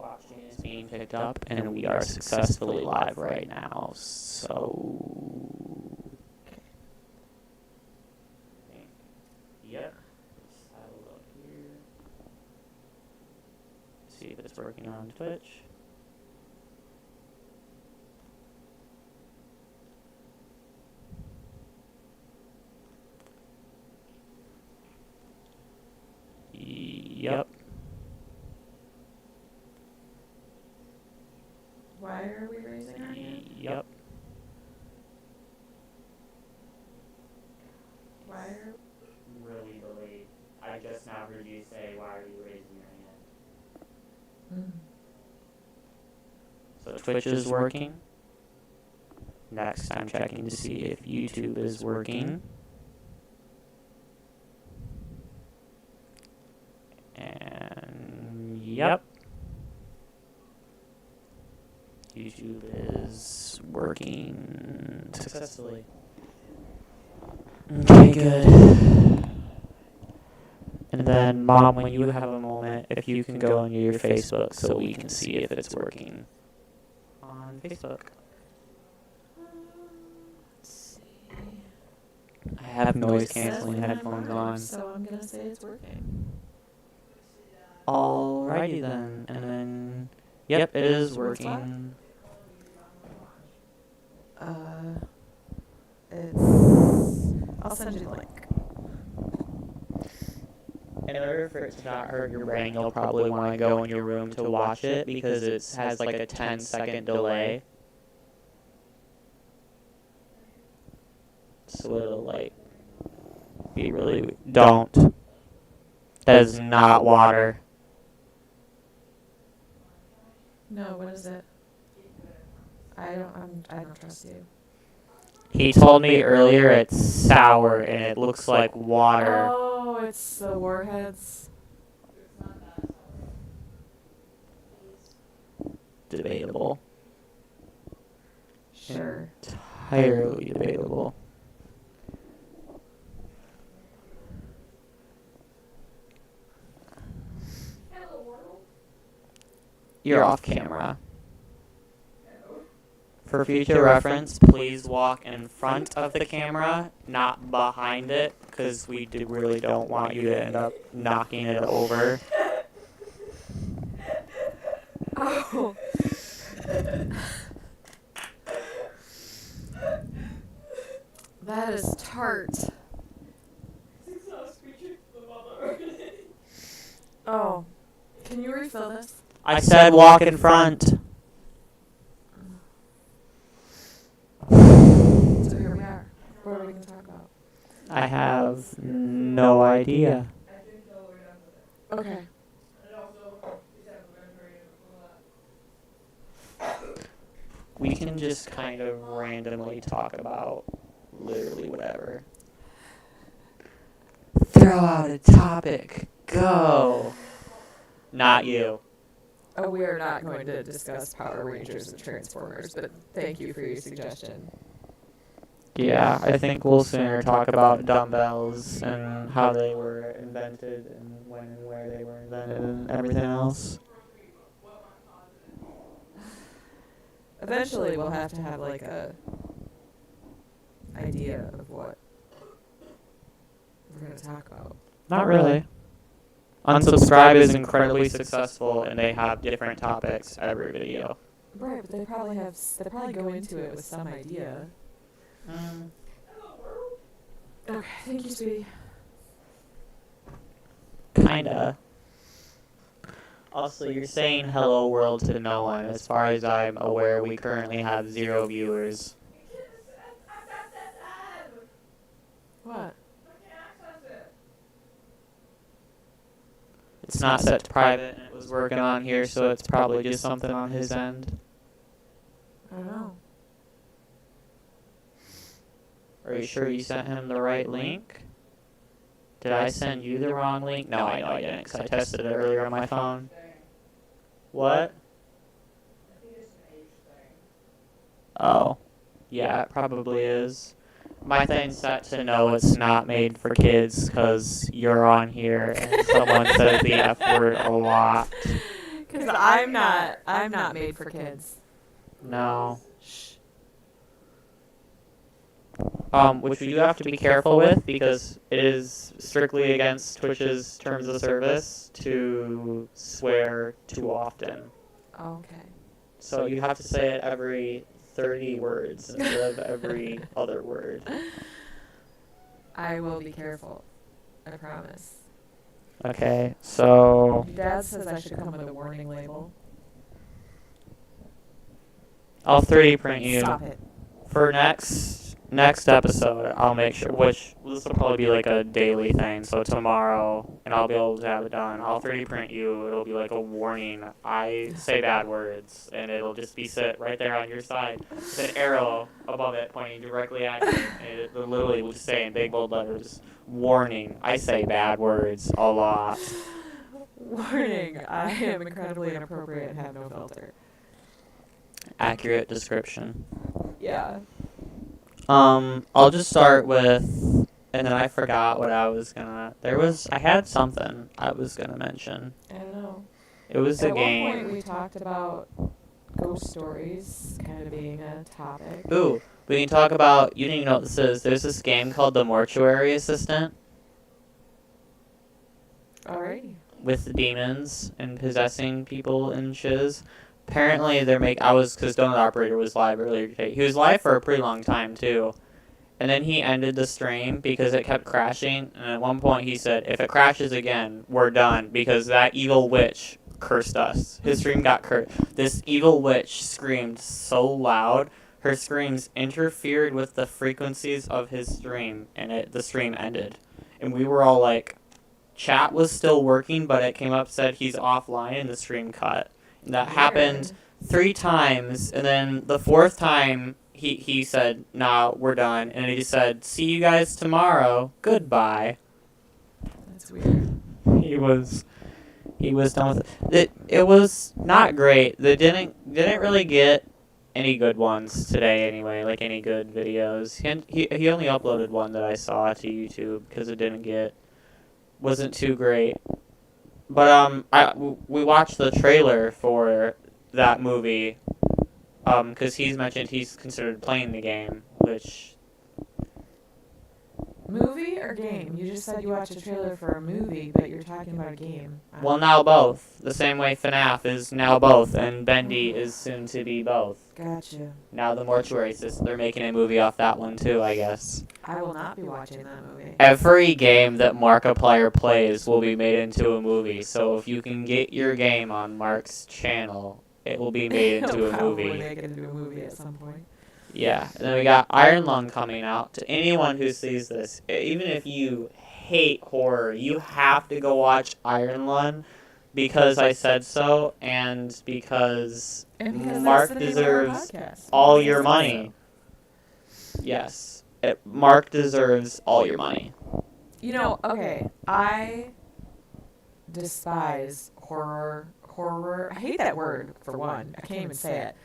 watching is being picked up, and we are successfully live right now. So, yep. Let's have a look here. See if it's working on Twitch. Yep. Why are we raising our hand? Yep. Why are... Really delayed. I just now heard you say, why are you raising your hand? So Twitch is working. Next, I'm checking to see if YouTube is working. And yep. YouTube is working successfully. Okay, good. And then, Mom, when you have a moment, if you can go into your Facebook so we can see if it's working on Facebook. Let's see. I have noise canceling headphones on. So I'm gonna say it's working. Alrighty then, and then, yep, it is working. I'll send you the link. In order for it to not hurt your brain, you'll probably want to go in your room to watch it because it has like a 10-second delay. So it'll like be really... Don't. That is not water. No, what is it? I don't trust you. He told me earlier it's sour and it looks like water. Oh, it's the warheads. Debatable. Sure. Entirely debatable. You're off camera. For future reference, please walk in front of the camera, not behind it, because we really don't want you to end up knocking it over. Oh. That is tart. Oh. Can you refill this? I said walk in front. So here we are. What are we going to talk about? I have no idea. Okay. We can just kind of randomly talk about literally whatever. Throw out a topic. Go. Not you. Oh, we are not going to discuss Power Rangers and Transformers, but thank you for your suggestion. Yeah, I think we'll sooner talk about dumbbells and how they were invented and when and where they were invented and everything else. Eventually, we'll have to have like a idea of what we're going to talk about. Not really. Unsubscribe is incredibly successful and they have different topics every video. Right, but they probably go into it with some idea. Okay, thank you, sweetie. Kinda. Also, you're saying hello world to no one. As far as I'm aware, we currently have 0 viewers. What? It's not set to private, and it was working on here, so it's probably just something on his end. I don't know. Are you sure you sent him the right link? Did I send you the wrong link? No, I know I didn't, because I tested it earlier on my phone. What? Oh. Yeah, it probably is. My thing's set to no, it's not made for kids, because you're on here, and someone says the F word a lot. Because Because I'm not made for kids. No. Which we do have to be careful with because it is strictly against Twitch's terms of service to swear too often. Okay. So you have to say it every 30 words instead of every other word. I will be careful. I promise. Okay, so Dad says I should come with a warning label. I'll 3D print you Stop it. for next episode. I'll make sure, which this will probably be like a daily thing. So tomorrow, and I'll be able to have it done. I'll 3D print you. It'll be like a warning. I say bad words, and it'll just be sit right there on your side with an arrow above it pointing directly at you. And it literally will just say in big bold letters, "Warning: I say bad words a lot." Warning, I am incredibly inappropriate and have no filter. Accurate description. Yeah. I'll just start with, and then I forgot what I was gonna. I had something I was gonna mention. I don't know. It was a At game. one point we talked about ghost stories kind of being a topic. Ooh, we can talk about. You didn't even know what this is. There's this game called The Mortuary Assistant Alrighty. with demons and possessing people and shiz. Apparently, because Donut Operator was live earlier today. He was live for a pretty long time, too. And then he ended the stream because it kept crashing. And at one point he said, if it crashes again, we're done. Because that evil witch cursed us. His stream got cursed. This evil witch screamed so loud. Her screams interfered with the frequencies of his stream. And the stream ended. And we were all like, chat was still working, but it came up, said he's offline, and the stream cut. And that happened 3 times, and then the 4th time, he said, nah, we're done. And he said, see you guys tomorrow. Goodbye. That's weird. He was done with it. It was not great. They didn't really get any good ones today anyway, like any good videos. He only uploaded one that I saw to YouTube because it wasn't too great. But we watched the trailer for that movie, because he's mentioned he's considered playing the game, which... Movie or game? You just said you watched a trailer for a movie, but you're talking about a game. Well, now both. The same way FNAF is now both, and Bendy is soon to be both. Gotcha. Now the Mortuary System, they're making a movie off that one too, I guess. I will not be watching that movie. Every game that Markiplier plays will be made into a movie, so if you can get your game on Mark's channel, it will be made into a movie. Probably make it into a movie at some point. Yeah, and then we got Iron Lung coming out. To anyone who sees this, even if you hate horror, you have to go watch Iron Lung because I said so, and because Mark deserves all your money. Yes, Mark deserves all your money. You know, okay, I despise horror. I hate that word, for one. I can't even say it.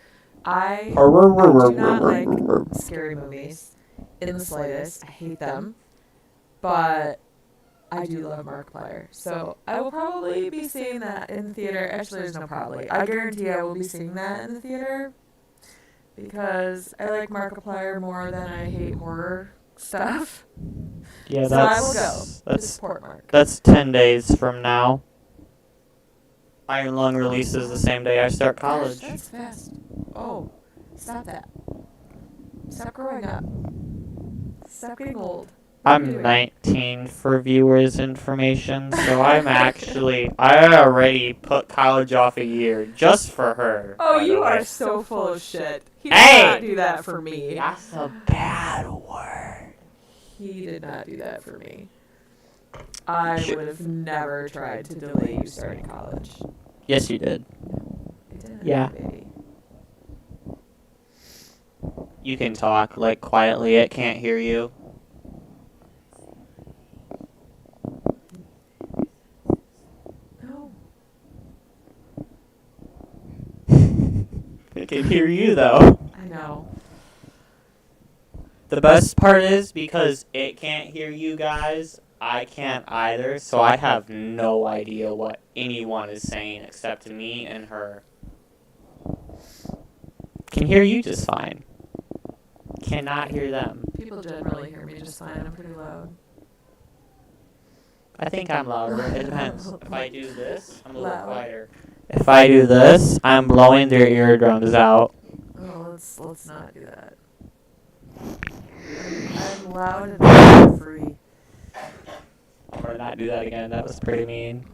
I do not like scary movies in the slightest. I hate them. But I do love Markiplier. So I will probably be seeing that in the theater. Actually, there's no probably. I guarantee I will be seeing that in the theater. Because I like Markiplier more than I hate horror stuff. Yeah, so I will go to support Mark. That's 10 days from now. Iron Lung releases the same day I start college. Gosh, that's fast. Oh, stop that. Stop growing up. Stop getting old. I'm 19 for viewers' information, so I already put college off a year just for her. Oh, you are so full of shit. He did not do that for me. That's a bad word. He did not do that for me. I would have never tried to delay you starting college. Yes, you did. I didn't, Yeah. baby. You can talk, like, quietly. It can't hear you. No. It can hear you, though. I know. The best part is, because it can't hear you guys, I can't either, so I have no idea what anyone is saying except me and her. Can hear you just fine. Cannot hear them. People generally hear me just fine. I'm pretty loud. I think I'm louder. It depends. If I do this, I'm a little Loud. quieter. If I do this, I'm blowing their eardrums out. Oh, let's not do that. I'm loud and free. I'm gonna not do that again. That was pretty mean.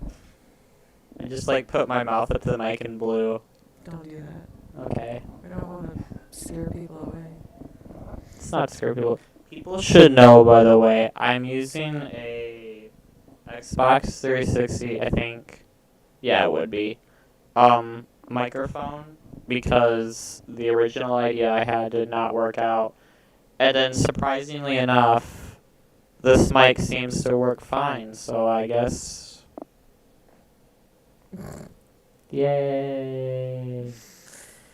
I just like put my mouth up to the mic and blew. Don't do that. Okay. We don't want to scare people away. It's not scare people. People should know, by the way, I'm using a Xbox 360, I think. Yeah, it would be. Microphone, because the original idea I had did not work out. And then, surprisingly enough, this mic seems to work fine, so I guess... Yay!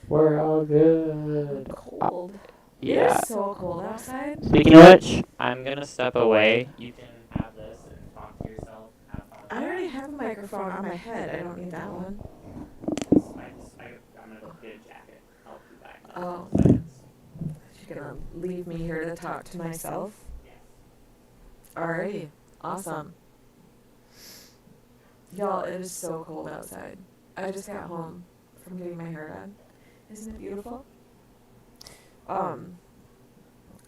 We're all good. Cold. Yeah. It's so cold outside. Speaking of which, I'm gonna step away. You can have this and talk to yourself. Have fun. I already have a microphone on my head. I don't need that one. I'm gonna go get a jacket. I'll be back. Oh. You're gonna leave me here to talk to myself? Alrighty. Awesome. Y'all, it is so cold outside. I just got home from getting my hair done. Isn't it beautiful?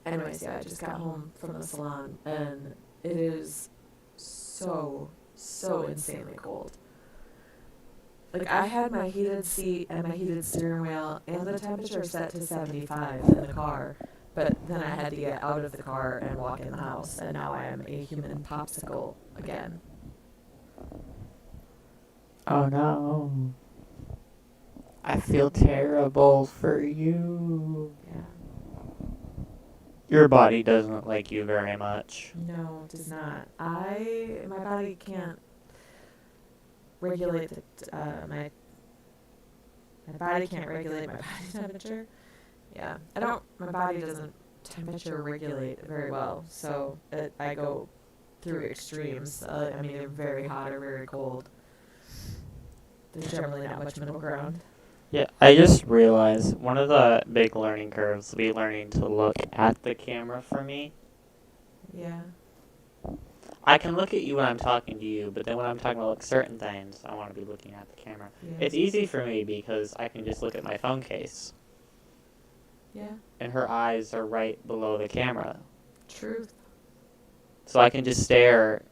Anyways, yeah, I just got home from the salon and it is so insanely cold. Like, I had my heated seat and my heated steering wheel and the temperature set to 75 in the car, but then I had to get out of the car and walk in the house, and now I am a human popsicle again. Oh no. I feel terrible for you. Yeah. Your body doesn't like you very much. No, it does not. My body can't regulate my body can't regulate my body temperature. Yeah, my body doesn't temperature regulate very well, so I go through extremes. I mean, they're very hot or very cold. There's generally not much middle ground. Yeah, I just realized one of the big learning curves will be learning to look at the camera for me. Yeah. I can look at you when I'm talking to you, but then when I'm talking about certain things, I want to be looking at the camera. Yeah. It's easy for me because I can just look at my phone case. Yeah. And her eyes are right below the camera. Truth. So I can just stare,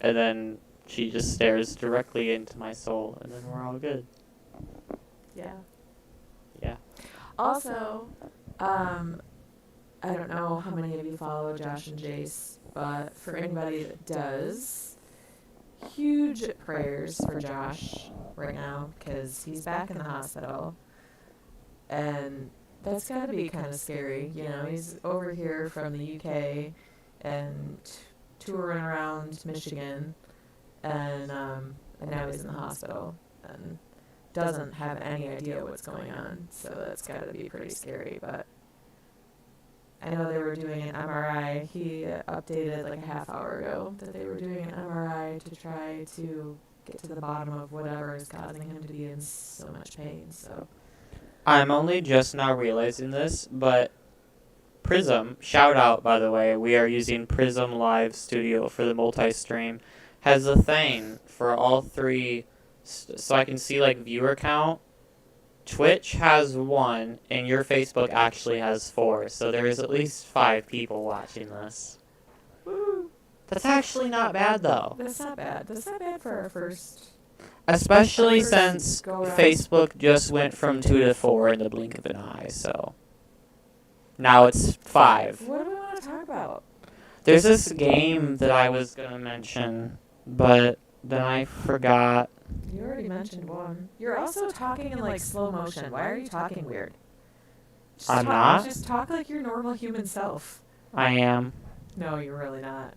and then she just stares directly into my soul, and then we're all good. Yeah. Yeah. Also, I don't know how many of you follow Josh and Jace, but for anybody that does, huge prayers for Josh right now, because he's back in the hospital. And that's got to be kind of scary. You know, he's over here from the UK and touring around Michigan, and now he's in the hospital and doesn't have any idea what's going on. So that's got to be pretty scary. But I know they were doing an MRI. He updated like a half hour ago that they were doing an MRI to try to get to the bottom of whatever is causing him to be in so much pain. So I'm only just now realizing this, but Prism, shout out by the way, we are using Prism Live Studio for the multi-stream, has a thing for all three, so I can see like viewer count. Twitch has 1, and your Facebook actually has 4, so there's at least 5 people watching this. woo, That's actually not bad though. that's not bad. That's not bad for our first. Especially First since go around. Facebook just went from 2 to 4 in the blink of an eye, so now it's 5. What do we want to talk about? There's this game that I was gonna mention, but then I forgot. You already mentioned one. You're also talking in like slow motion. Why are you talking weird? I'm not? Just talk like your normal human self. I am. No, you're really not.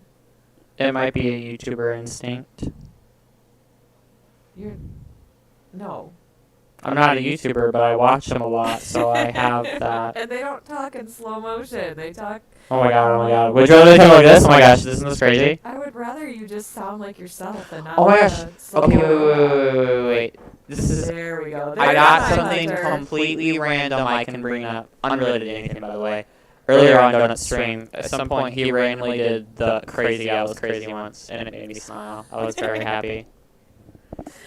It might be a YouTuber instinct. You're. No. I'm not a YouTuber, but I watch them a lot, so I have that. And they don't talk in slow motion. They talk. Oh my god. Would you rather talk like this? Oh my gosh, isn't this crazy? I would rather you just sound like yourself and not Oh my like gosh. a slow Okay, robot. wait. This is. There we go. I There's got my something hunter. completely random I can bring up, unrelated to anything, by the way. Earlier on Donut's stream, at some point he randomly did the crazy I was crazy once, and it made me smile. I was very happy.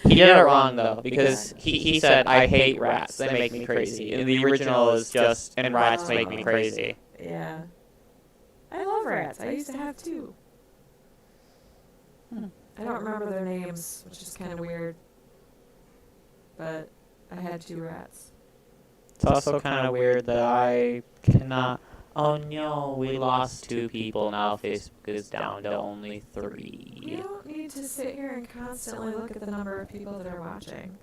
He did it wrong though, because he said, I hate rats, they make me crazy. And the original is just, and rats make me crazy. Yeah. I love rats. I used to have two. I don't remember their names, which is kind of weird. But I had two rats. It's also kind of weird that I cannot. Oh no, we lost 2 people. Now Facebook is down to only 3. You don't need to sit here and constantly look at the number of people that are watching.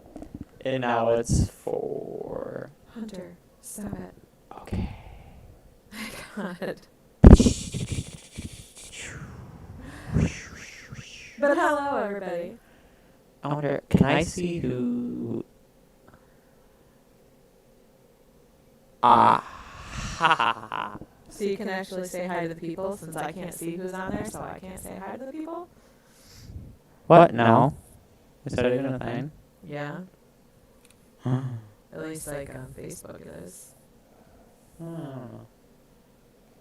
And now it's 4. Hunter, stop it. Okay. My God. But hello, everybody. I wonder, can I see who... Ah. So you can actually say hi to the people since I can't see who's on there, so I can't say hi to the people? What? No. Is that even a thing? Yeah. At least like on Facebook it is.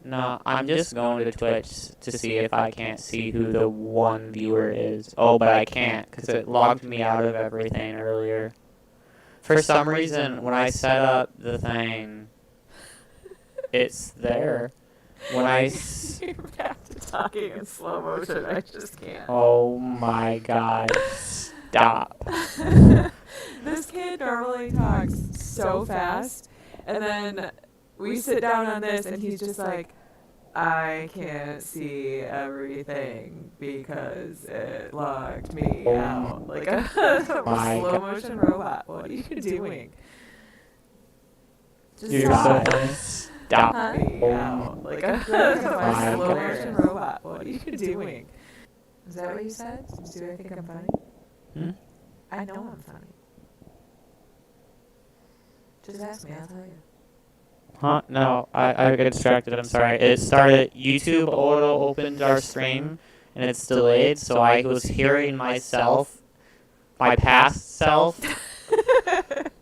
No, I'm just going to Twitch to see if I can't see who the one viewer is. Oh, but I can't because it logged me out of everything earlier. For some reason, when I set up the thing, it's there. When You're back to talking in slow motion. I just can't. Oh my god. Stop. This kid normally talks so fast, and then we sit down on this, and he's just like, I can't see everything because it locked me out. Like a my slow motion robot. What are you doing? Just You're so funny. Stop. me out. Like a my slow God. motion robot. What are you doing? Is that what you said? Do I think I'm funny? Hmm? I know I'm funny. Just ask me, I'll tell you. Huh? No, I got distracted. I'm sorry. It started. YouTube auto opened our stream, and it's delayed. So I was hearing myself, my past self.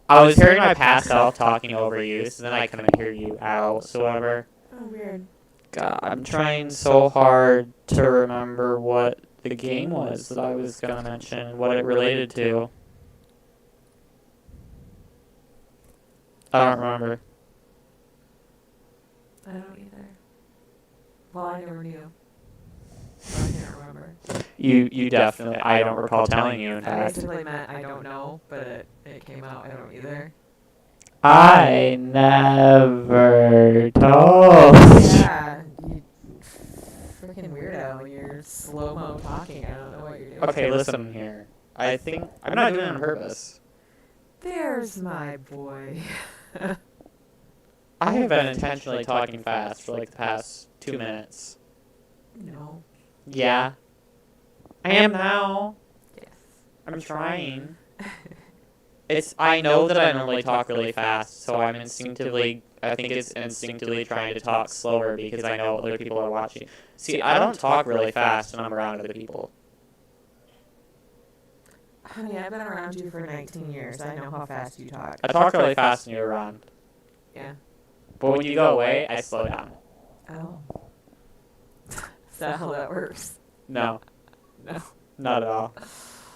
I was hearing my past self talking over you, so then I couldn't hear you out whatsoever. Oh, weird. God, I'm trying so hard to remember what the game was that I was gonna mention, what it related to. I don't remember. I don't either. Well, I never knew. So I can't remember. You definitely. I don't recall telling you. In I fact, basically meant I don't know, but it came out I don't either. I never told. Yeah, you freaking weirdo. You're slow-mo talking. I don't know what you're doing. Okay, listen here. I think I'm not doing it on purpose. There's my boy. I have been intentionally talking fast for like the past 2 minutes. No. Yeah. I am now. Yes. I'm trying. I know that I normally talk really fast, so I think it's instinctively trying to talk slower because I know other people are watching. See, I don't talk really fast when I'm around other people. Honey, I've been around you for 19 years. I know how fast you talk. I talk really fast when you're around. Yeah. But when you go away, I slow down. Oh. Is that how that works? No, No. not at all.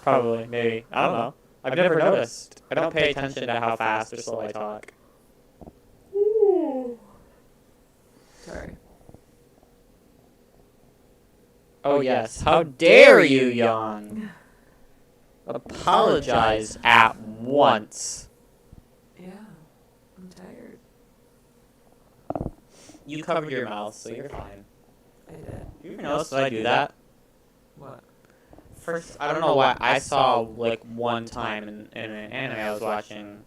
Probably, maybe. I don't know. I've never noticed. I don't pay attention to how fast or slow I talk. Sorry. Oh yes, how dare you yawn? Apologize at once. Yeah. I'm tired. You covered your mouth, so you're fine. I did. You ever notice that I do that? What? First, I don't know why. I saw like one time in an anime I was watching,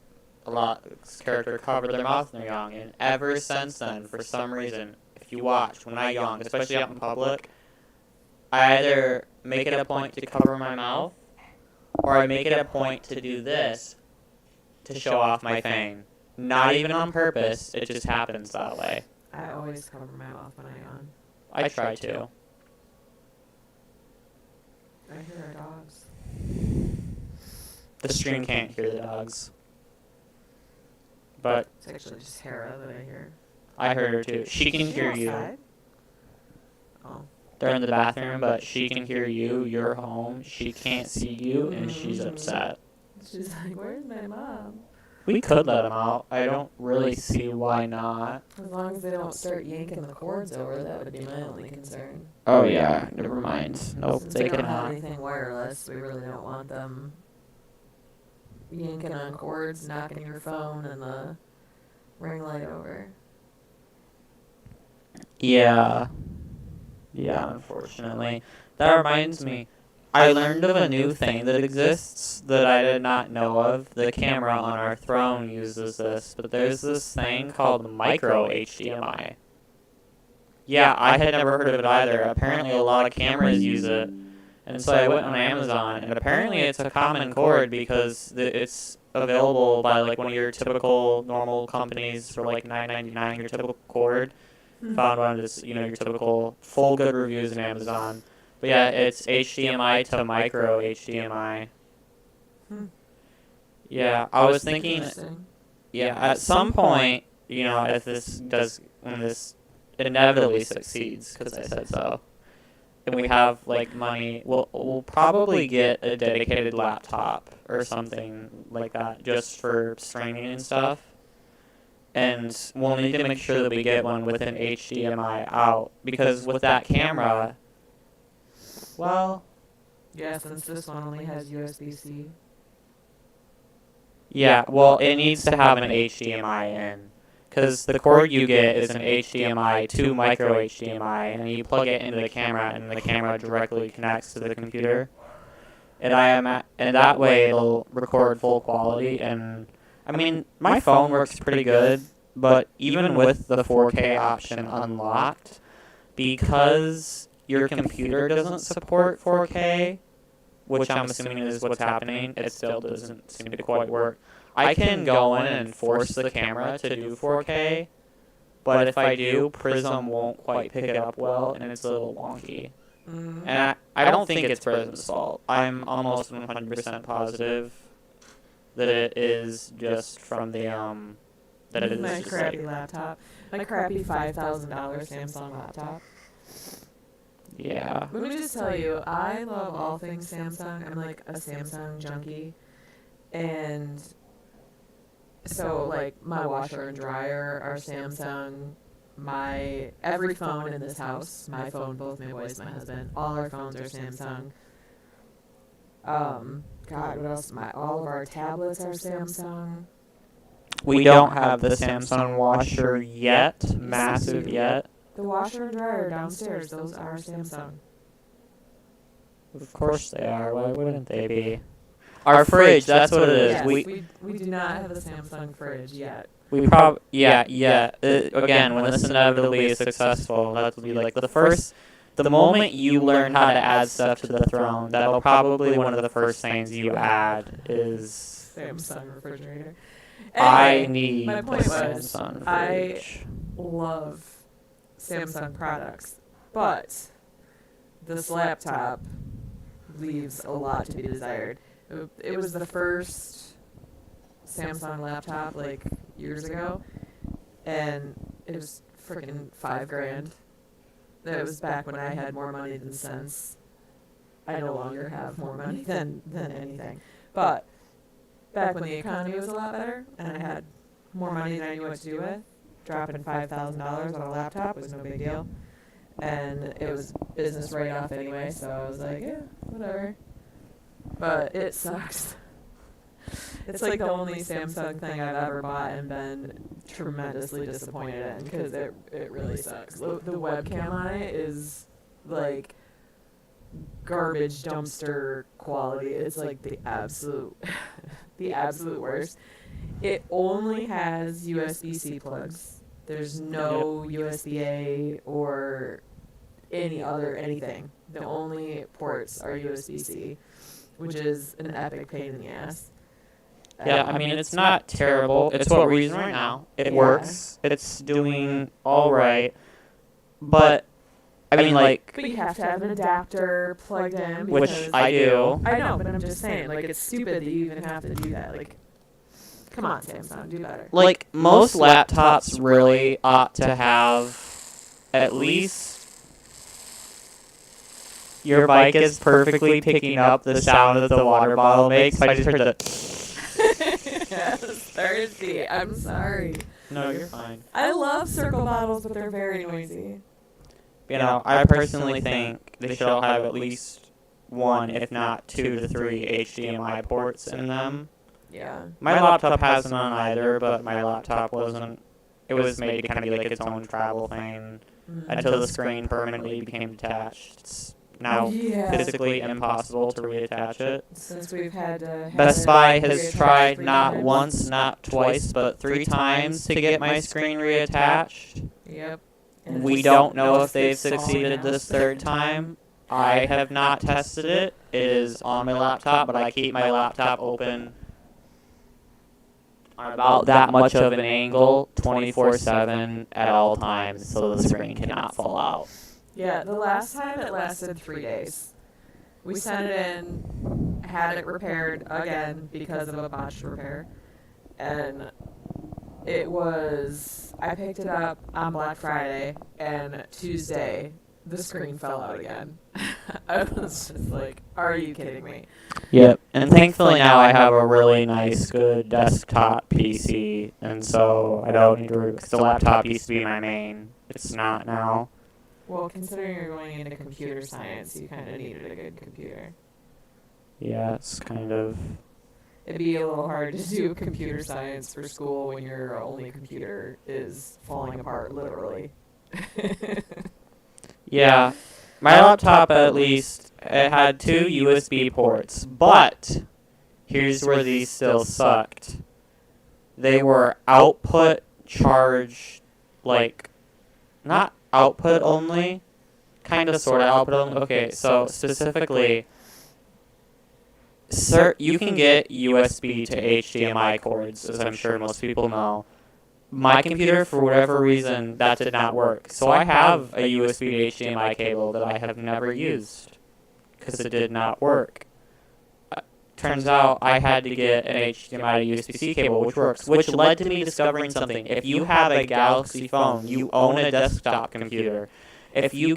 a lot character cover their mouth when they're yawning, and ever since then, for some reason, if you watch when I yawn, especially out in public, I either make it a point to cover my mouth, or I make it a point to do this, to show off my fang. Not even on purpose. It just happens that way. I always cover my mouth when I yawn. I try to. I hear our dogs. The stream can't hear the dogs. But It's actually just Hera that I hear. I heard her too. She can Is she hear you. outside? Oh. They're in the bathroom, but she can hear you. You're home. She can't see you, and she's upset. She's like, where's my mom? We could let them out. I don't really see why not. As long as they don't start yanking the cords over, that would be my only concern. Oh yeah, never mind. Nope, Since they we don't have cannot. anything wireless, we really don't want them yanking on cords, knocking your phone and the ring light over. Yeah. Yeah, unfortunately. That reminds me. I learned of a new thing that exists that I did not know of. The camera on our throne uses this, but there's this thing called micro HDMI. Yeah, I had never heard of it either. Apparently a lot of cameras use it. And so I went on Amazon, and apparently it's a common cord because it's available by like one of your typical normal companies for like $9.99, your typical cord. Found one of this, your typical full good reviews in Amazon. But yeah, it's HDMI to micro HDMI. Yeah, I was thinking, yeah, at some point, if when this inevitably succeeds, because I said so, and we have like money, we'll probably get a dedicated laptop or something like that just for streaming and stuff. And we'll need to make sure that we get one with an HDMI out, because with that camera, well... Yeah, since this one only has USB-C. Yeah, well, it needs to have an HDMI in, because the cord you get is an HDMI to micro HDMI, and you plug it into the camera, and the camera directly connects to the computer. And that way it'll record full quality, and... I mean, my phone works pretty good, but even with the 4K option unlocked, because your computer doesn't support 4K, which I'm assuming is what's happening, it still doesn't seem to quite work. I can go in and force the camera to do 4K, but if I do, Prism won't quite pick it up well, and it's a little wonky. And I don't think it's Prism's fault. I'm almost 100% positive that it is just from the that it is my just crappy like, laptop, my crappy $5,000 Samsung laptop. Yeah. Let me just tell you, I love all things Samsung. I'm like a Samsung junkie, and so like my washer and dryer are Samsung. My every phone in this house, my phone, both my boys, my husband, all our phones are Samsung. God, what else? All of our tablets are Samsung. We don't have the Samsung washer yet, massive yet. The washer and dryer downstairs, those are Samsung. Of course they are. Why wouldn't they be? Our fridge, that's what it is. Yes, we do not have a Samsung fridge yet. We probably, yeah. Again, when this inevitably is successful, that will be like the moment you learn how to add stuff to the throne, that'll probably be one of the first things you add is... Samsung refrigerator. I need my the point was, Samsung I fridge. love Samsung products, but this laptop leaves a lot to be desired. It was the first Samsung laptop like years ago, and it was freaking $5,000. That was back when I had more money than sense. I no longer have more money than anything, but back when the economy was a lot better and I had more money than I knew what to do with, dropping $5,000 on a laptop was no big deal, and it was business write-off anyway, so I was like, yeah, whatever. But it sucks. It's like the only Samsung thing I've ever bought and been tremendously disappointed in, because it really sucks. The webcam on it is like garbage dumpster quality. It's like the absolute worst. It only has USB-C plugs. There's no USB-A or anything. The only ports are USB-C, which is an epic pain in the ass. Yeah, I mean, it's not terrible. It's what we're using right now. It works. It's doing all right. But, I mean, like... But you have to have an adapter plugged in. Which I do. I know, but I'm just saying, like, it's stupid that you even have to do that. Like, come on, Samsung, do better. Like, most laptops really ought to have at least... Your bike is perfectly picking up the sound that the water bottle makes. I just heard the... Yes, thirsty. I'm sorry. No, you're fine. I love circle bottles, but they're very noisy. You know, I personally think they should all have at least one, if not 2 to 3 HDMI ports in them. Yeah. My laptop has none either, but my laptop wasn't... It was made to kind of be like its own travel thing until the screen permanently became detached. It's now physically impossible to reattach it. Since we've had Best Buy has tried not once, not twice, but 3 times to get my screen reattached. Yep. We don't know if they've succeeded this 3rd time. I have not tested it. It is on my laptop, but I keep my laptop open on about that much of an angle 24/7 at all times so the screen cannot fall out. Yeah, the last time it lasted 3 days. We sent it in, had it repaired again because of a botched repair. And it was, I picked it up on Black Friday, and Tuesday, the screen fell out again. I was just like, are you kidding me? Yep. And thankfully now I have a really nice, good desktop PC, and so I don't need to, because the laptop used to be my main. It's not now. Well, considering you're going into computer science, you kind of needed a good computer. Yeah, it's kind of... It'd be a little hard to do computer science for school when your only computer is falling apart, literally. Yeah. My laptop, at least, it had 2 USB ports, but here's where these still sucked. They were output charge, like, not output only, kind of sort of output only. Okay, so specifically, you can get USB to HDMI cords, as I'm sure most people know. My computer, for whatever reason, that did not work. So I have a USB to HDMI cable that I have never used because it did not work. Turns out I had to get an HDMI to USB-C cable, which works, which led to me discovering something. If you have a Galaxy phone, you own a desktop computer. If you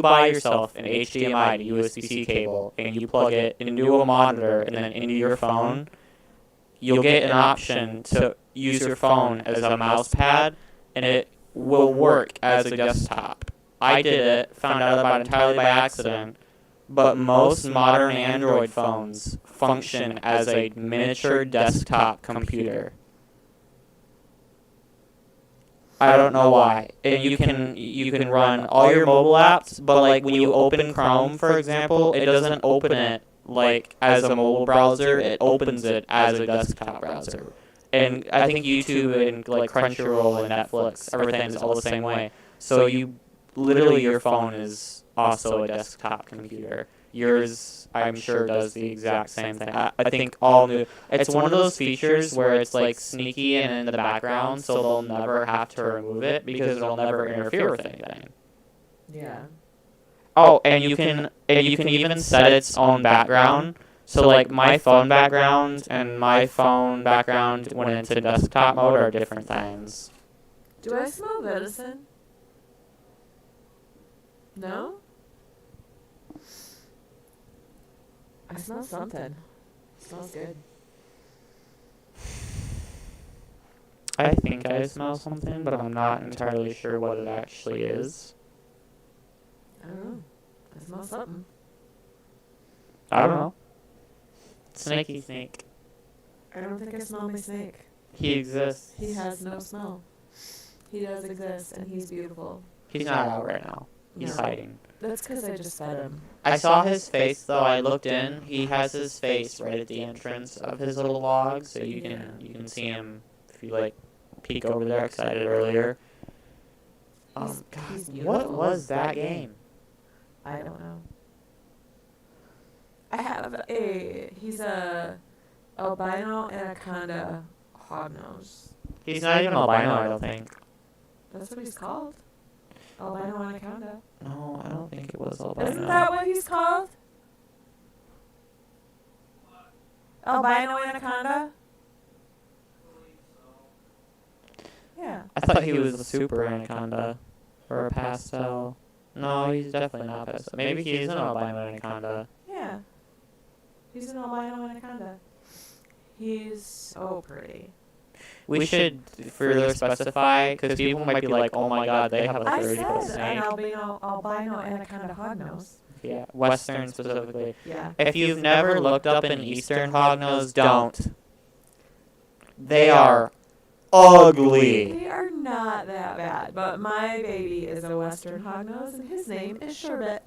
buy yourself an HDMI to USB-C cable and you plug it into a monitor and then into your phone, you'll get an option to use your phone as a mouse pad, and it will work as a desktop. I did it, found out about it entirely by accident, but most modern Android phones function as a miniature desktop computer. I don't know why. And you can run all your mobile apps, but like when you open Chrome, for example, it doesn't open it like as a mobile browser, it opens it as a desktop browser. And I think YouTube and like Crunchyroll and Netflix, everything's all the same way. So literally your phone is also a desktop computer. Yours, I'm sure, does the exact same thing. I think all new. It's one of those features where it's like sneaky and in the background, so they'll never have to remove it because it'll never interfere with anything. Yeah. Oh, and you can even set its own background. So like my phone background and my phone background when it's in desktop mode are different things. Do I smell medicine? No? I smell something. It smells good. I think I smell something, but I'm not entirely sure what it actually is. I don't know. I smell something. I don't know. Snaky snake. I don't think I smell my snake. He exists. He has no smell. He does exist, and he's beautiful. He's not out right now. He's No. hiding. That's because I just fed him. I saw his face, though. I looked in. He has his face right at the entrance of his little log, so you can see him if you like peek over there. Because I did earlier. He's God, beautiful. what was that game? I don't know. I have a. He's a albino anaconda hognose. He's not even albino, I don't think. That's what he's called. Albino anaconda. No, I don't think it was albino. Isn't that what he's called? Albino anaconda? Yeah. I thought he was a super anaconda. Or a pastel. No, he's definitely not pastel. Maybe he's an albino anaconda. Yeah. He's an albino anaconda. He's so pretty. We should further specify, because people might be like, oh my god, they have a I 30-foot said snake. an albino anaconda hognose. Yeah, Western specifically. Yeah. If you've never looked up an Eastern hognose, don't. They are ugly. They are not that bad, but my baby is a Western hognose, and his name is Sherbet.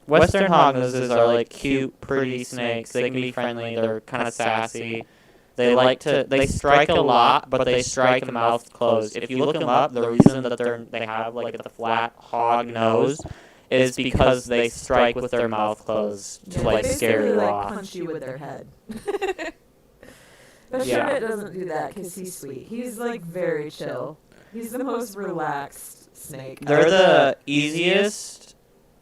Western hognoses are like cute, pretty snakes. They can be friendly. They're kind of sassy. They strike a lot, but they strike mouth closed. If you look them up, the reason that they have like the flat hog nose is because they strike with their mouth closed to like scare you off. They punch you with their head. But Yeah. Sherbet doesn't do that because he's sweet. He's like very chill. He's the most relaxed snake. They're the easiest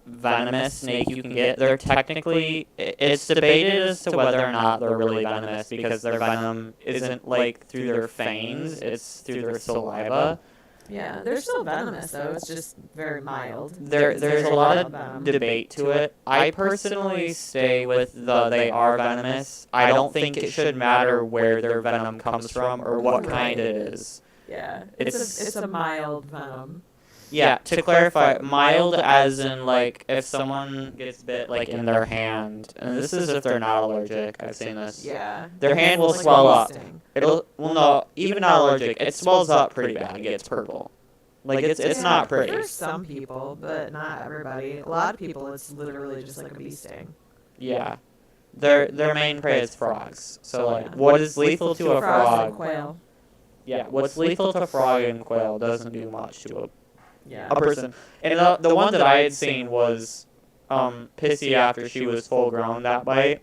venomous snake you can get. They're technically, it's debated as to whether or not they're really venomous because their venom isn't like through their fangs, it's through their saliva. Yeah, they're still venomous though. It's just very mild. There's a lot of venom. debate to it. I personally stay with they are venomous. I don't think it should matter where their venom comes from or what kind it is. Yeah, It's- it's a mild venom. Yeah, to clarify, mild as in, like, if someone gets bit, like, in their hand, and this is if they're not allergic, I've seen this. Yeah. Their hand will Like swell up. sting. Well, no, even not allergic, it swells up pretty bad. It gets purple. Like, it's Yeah, not pretty. For some people, but not everybody. A lot of people, it's literally just like a bee sting. Yeah. Their main prey is frogs. So, like, Yeah. what is lethal to a Frogs and frog? quail. Yeah, what's lethal to a frog and quail doesn't do much to Yeah. a person. And the one that I had seen was Pissy after she was full grown that bite.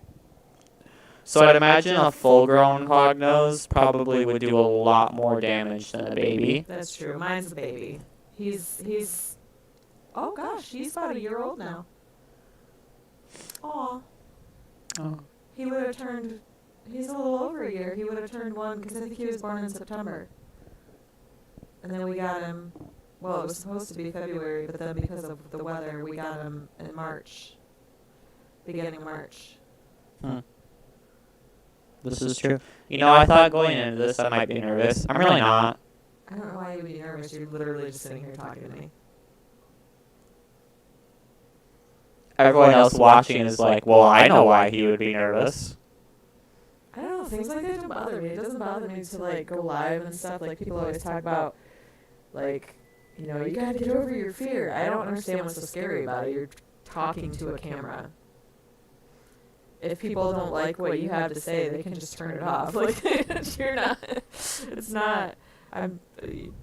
So I'd imagine a full grown hognose probably would do a lot more damage than a baby. That's true. Mine's a baby. He's oh gosh, he's about a year old now. Aw. Oh. He would have turned, he's a little over a year. He would have turned one because I think he was born in September. And then we got him, well, it was supposed to be February, but then because of the weather, we got him in March. Beginning of March. This is true. You know, I thought going into this I might be nervous. I'm really not. I don't know why you would be nervous. You're literally just sitting here talking to me. Everyone else watching is like, well, I know why he would be nervous. I don't know, things like that don't bother me. It doesn't bother me to like go live and stuff. Like people always talk about, like, you know, you gotta get over your fear. I don't understand what's so scary about it. You're talking to a camera. If people don't like what you have to say, they can just turn it off. Like you're not. It's not.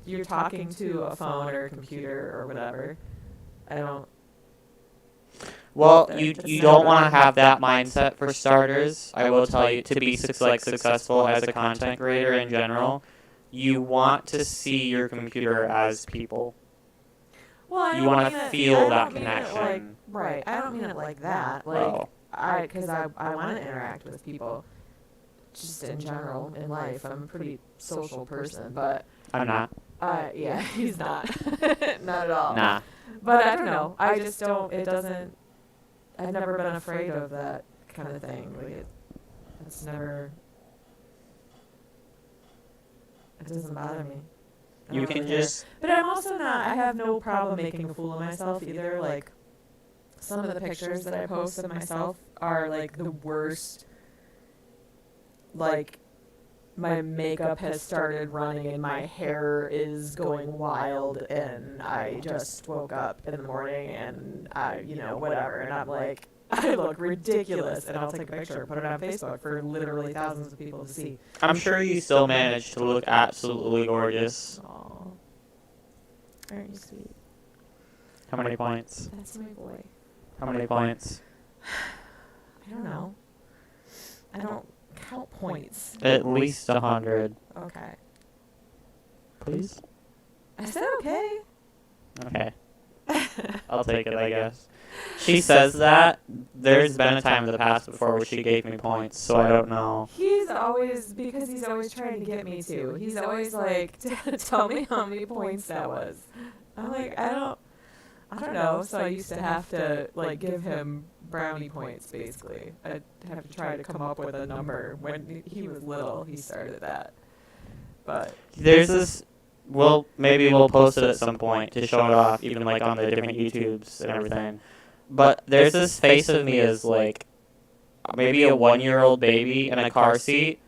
You're talking to a phone or a computer or whatever. I don't. Well, That's you not don't right. want to have that mindset for starters. I will tell you, to be successful as a content creator in general, you want to see your computer as people. Well, I You don't want mean to it- feel I that don't mean it like- connection. right. I don't mean it like that. Like. Oh. Because I want to interact with people, just in general in life. I'm a pretty social person, but I'm not. yeah, he's not, not at all. Nah. But I don't know. I just don't. It doesn't. I've never been afraid of that kind of thing. Like it's never. It doesn't bother me. I You don't can really care. just... But I'm also not. I have no problem making a fool of myself either. Like. Some of the pictures that I post of myself are like the worst. Like, my makeup has started running and my hair is going wild, and I just woke up in the morning and whatever, and I'm like, I look ridiculous, and I'll take a picture and put it on Facebook for literally thousands of people to see. I'm sure you still manage to look absolutely gorgeous. Aw. Aren't you sweet? How many points? That's my boy. How many points? I don't know. I don't Count points. At least 100. Okay. Please? I said okay. Okay. I'll take it, I guess. She says that. There's been a time in the past before where she gave me points, so I don't know. He's always trying to get me to. He's always like, tell me how many points that was. I'm like, I don't know. So I used to have to like give him brownie points, basically. I'd have to try to come up with a number. When he was little, he started that. But There's this. Well, maybe we'll post it at some point to show it off, even like on the different YouTubes and everything. But there's this face of me as like maybe a 1-year-old baby in a car seat,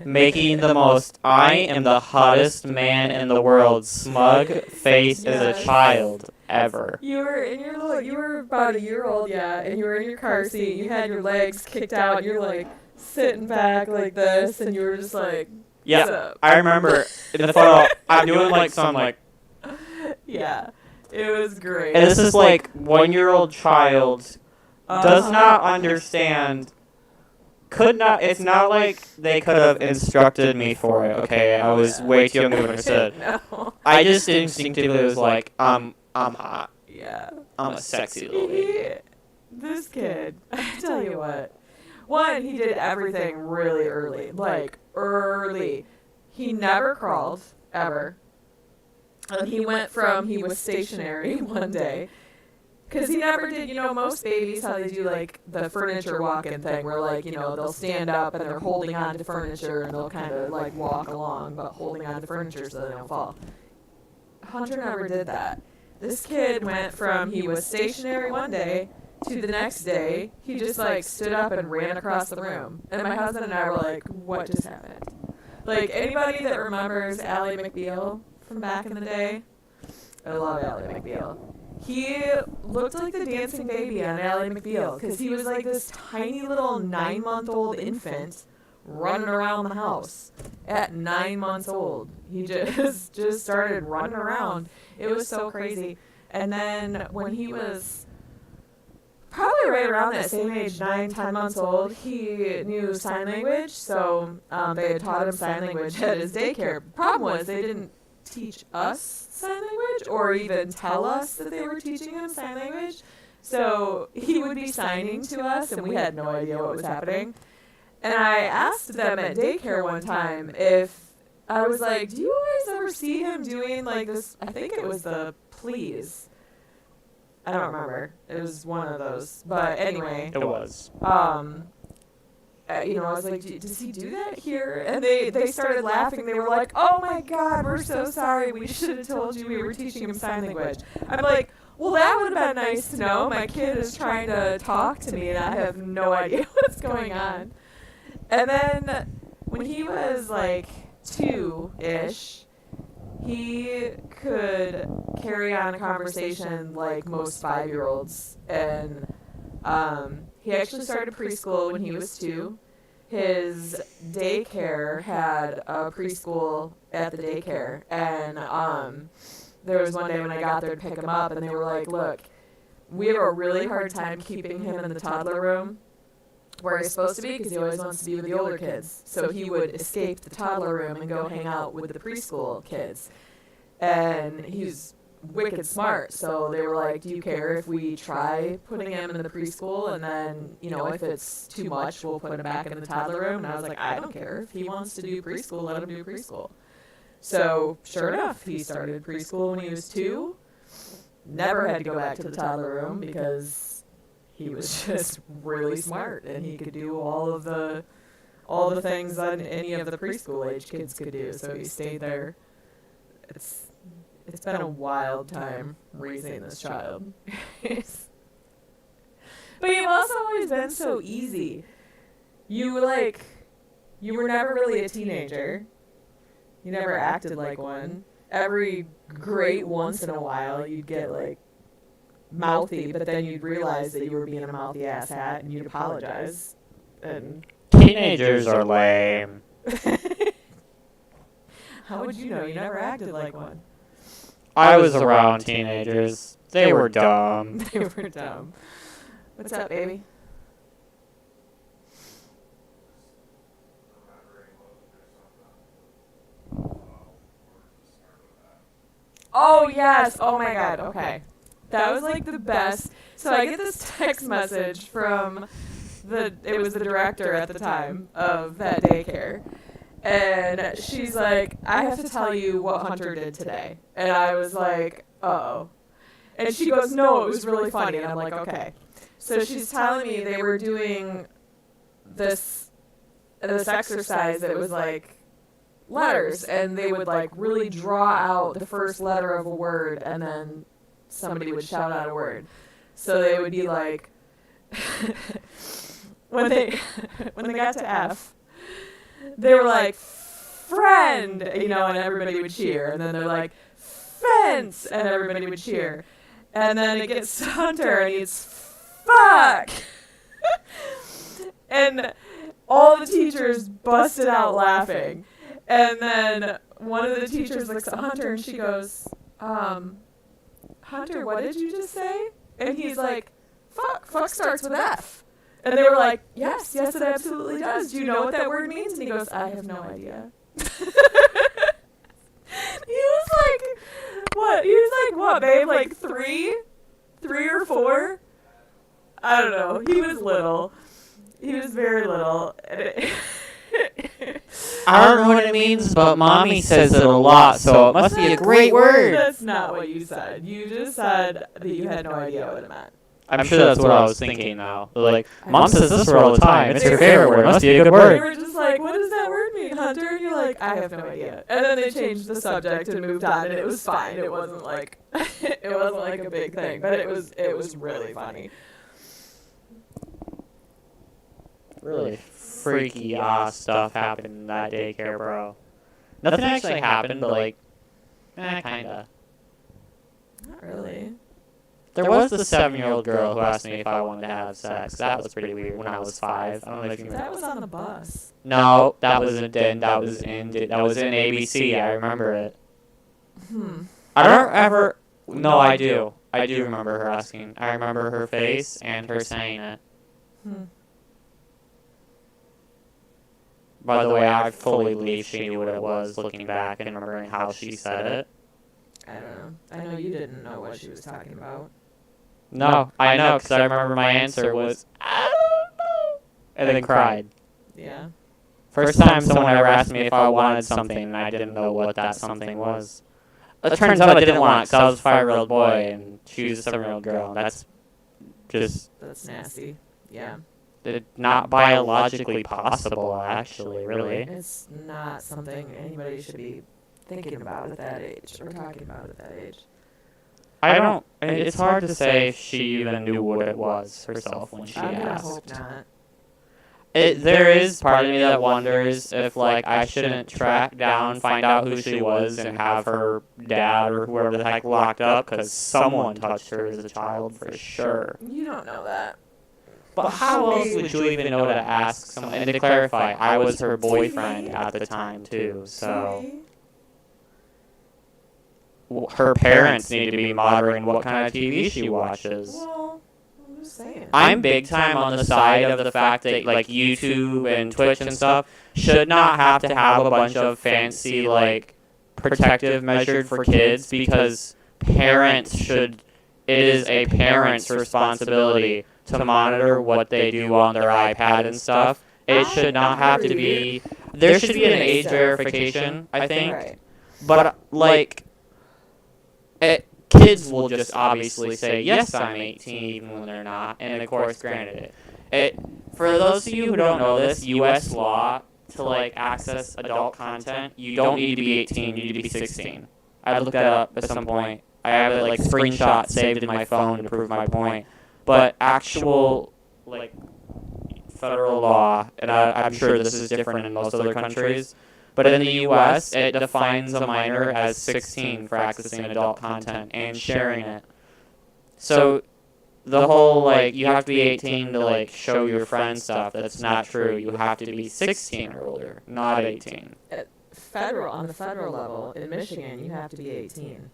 making the most I am the hottest man in the world smug face as a child ever. you were about a year old, yeah, and you were in your car seat. You had your legs kicked out. You're like sitting back like this, and you were just like, Yeah, what's up? I remember in the photo I'm doing like some like. Yeah, it was great. And this is like 1-year-old child does not understand. Could not. It's not like they could have instructed me for it. Okay, I was way too young to understand. No. I just instinctively was like, I'm hot. Yeah. I'm a sexy little baby. This kid, I tell you what. One, he did everything really early. Like, early. He never crawled, ever. And he went from, he was stationary one day. Because he never did, most babies, how they do, like, the furniture walking thing, where, like, they'll stand up and they're holding on to furniture and they'll kind of, like, walk along, but holding on to furniture so they don't fall. Hunter never did that. This kid went from, he was stationary one day to the next day, he just, like, stood up and ran across the room. And my husband and I were like, what just happened? Like, anybody that remembers Ally McBeal from back in the day? I love Ally McBeal. He looked like the dancing baby on Ally McBeal because he was like this tiny little 9-month-old infant running around the house at 9 months old. He just started running around. It was so crazy. And then when he was probably right around that same age, 9, 10 months old, he knew sign language. So they had taught him sign language at his daycare. Problem was they didn't teach us sign language or even tell us that they were teaching him sign language. So he would be signing to us and we had no idea what was happening. And I asked them at daycare one time if I was like, do you guys ever see him doing like this? I think it was the please. I don't remember. It was one of those. But anyway. It was. I was like, does he do that here? And they started laughing. They were like, oh my God, we're so sorry. We should have told you we were teaching him sign language. I'm like, well, that would have been nice to know. My kid is trying to talk to me and I have no idea what's going on. And then when he was like 2-ish, he could carry on a conversation like most 5-year-olds. And he actually started preschool when he was 2. His daycare had a preschool at the daycare. And there was one day when I got there to pick him up, and they were like, look, we have a really hard time keeping him in the toddler room where he's supposed to be because he always wants to be with the older kids. So he would escape the toddler room and go hang out with the preschool kids. And he's wicked smart, so they were like, do you care if we try putting him in the preschool and then, if it's too much, we'll put him back in the toddler room? And I was like, I don't care. If he wants to do preschool, let him do preschool. So sure enough, he started preschool when he was 2. Never had to go back to the toddler room because he was just really smart and he could do all the things that any of the preschool age kids could do. So he stayed there. It's been a wild time raising this child. But you've also always been so easy. You were never really a teenager. You never acted like one. Every great once in a while you'd get like mouthy, but then you'd realize that you were being a mouthy ass hat and you'd apologize. And Teenagers are lame. How would you know? You never acted like one. I was around teenagers. They were dumb. They were dumb. What's up, baby? Oh, yes. Oh, my God. Okay. That was like the best. So I get this text message from it was the director at the time of that daycare. And she's like, I have to tell you what Hunter did today. And I was like, uh-oh. And she goes, no, it was really funny. And I'm like, okay. So she's telling me they were doing this exercise that was like letters, and they would like really draw out the first letter of a word, and then somebody would shout out a word. So they would be like, when they got to F, they were like, friend, and everybody would cheer. And then they're like, fence, and everybody would cheer. And then it gets to Hunter, and he's fuck. And all the teachers busted out laughing. And then one of the teachers looks at Hunter, and she goes, Hunter, what did you just say? And he's like, fuck. Fuck starts with F. And they were like, yes, it absolutely does. Do you know what that word means? And he goes, I have no idea. He was like, what, babe? Like 3 or 4? I don't know. He was little. He was very little. I don't know what it means, but Mommy says it a lot, so it must be a great word. That's not what you said. You just said that you had no idea what it meant. I'm sure that's what I was thinking now. Like, Mom says this word all the time. It's her favorite word. It must be a good word. They were just like, what does that word mean, Hunter? And you're like, I have no idea. And then they changed the subject and moved on, and it was fine. It wasn't like a big thing, but it was really funny. Really freaky stuff happened in that daycare, bro. Nothing actually happened, but like, kinda. Not really. There was the 7-year-old girl who asked me if I wanted to have sex. That was pretty weird when I was 5. I don't know if you remember. That was on the bus. No, that was in ABC. I remember it. I don't ever. No, I do. I do remember her asking. I remember her face and her saying it. By the way, I fully believe she knew what it was, looking back and remembering how she said it. I don't know. I know you didn't know what she was talking about. No, I know, because I remember my answer was, I don't know, and then cried. Yeah. First time someone ever asked me if I wanted something, and I didn't know what that something was. It turns out I didn't want it, because I was a 5-year-old boy, and she was a 7-year-old girl. That's nasty. Yeah. Not biologically possible, actually, really. It's not something anybody should be thinking about at that age, or talking about at that age. It's hard to say if she even knew what it was herself when she asked. I hope not. There is part of me that wonders if, like, I shouldn't track down, find out who she was, and have her dad or whoever the heck locked up, because someone touched her as a child for sure. You don't know that. But how else would you even know to ask someone? And to clarify, I was her boyfriend at the time, too, so her parents need to be monitoring what kind of TV she watches. Well, I'm just saying. I'm big time on the side of the fact that, like, YouTube and Twitch and stuff should not have to have a bunch of fancy, like, protective measures for kids, because it is a parent's responsibility to monitor what they do on their iPad and stuff. It should not have to be. There should be an age verification, I think. Right. But, like, kids will just obviously say, yes, I'm 18, even when they're not. And, of course, granted for those of you who don't know this, U.S. law, to, like, access adult content, you don't need to be 18, you need to be 16. I looked that up at some point. I have it, like, screenshot saved in my phone to prove my point. But actual, like, federal law, and I'm sure this is different in most other countries, but in the U.S., it defines a minor as 16 for accessing adult content and sharing it. So the whole, like, you have to be 18 to, like, show your friends stuff, that's not true. You have to be 16 or older, not 18. On the federal level, in Michigan, you have to be 18.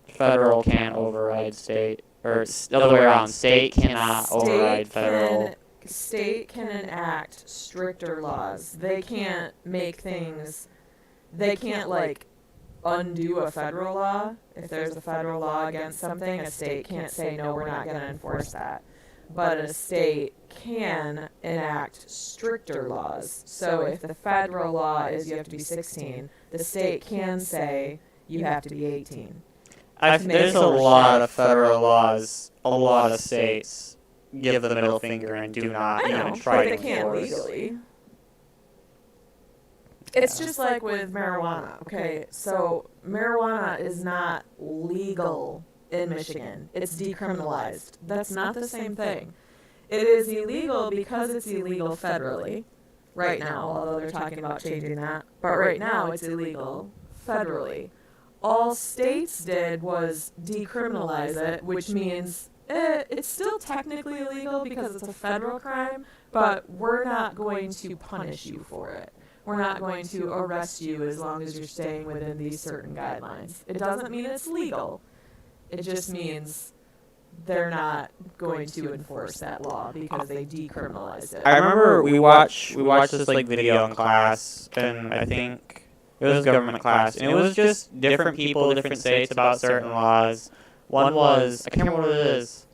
Federal can't override state. Or the other way around, state cannot override federal. State can enact stricter laws. They can't make things. They can't, like, undo a federal law. If there's a federal law against something, a state can't say, no, we're not going to enforce that. But a state can enact stricter laws. So if the federal law is you have to be 16, the state can say you have to be 18. There's a lot of federal laws. A lot of states give the middle finger and do not even try to but they can't enforce. legally. It's just like with marijuana. Okay, so marijuana is not legal in Michigan. It's decriminalized. That's not the same thing. It is illegal because it's illegal federally right now, although they're talking about changing that. But right now it's illegal federally. All states did was decriminalize it, which means it's still technically illegal because it's a federal crime, but we're not going to punish you for it. We're not going to arrest you as long as you're staying within these certain guidelines. It doesn't mean it's legal. It just means they're not going to enforce that law because they decriminalized it. I remember we watched this like video in class, and I think it was government class, and it was just different people, different states about certain laws. One was, I can't remember what it is.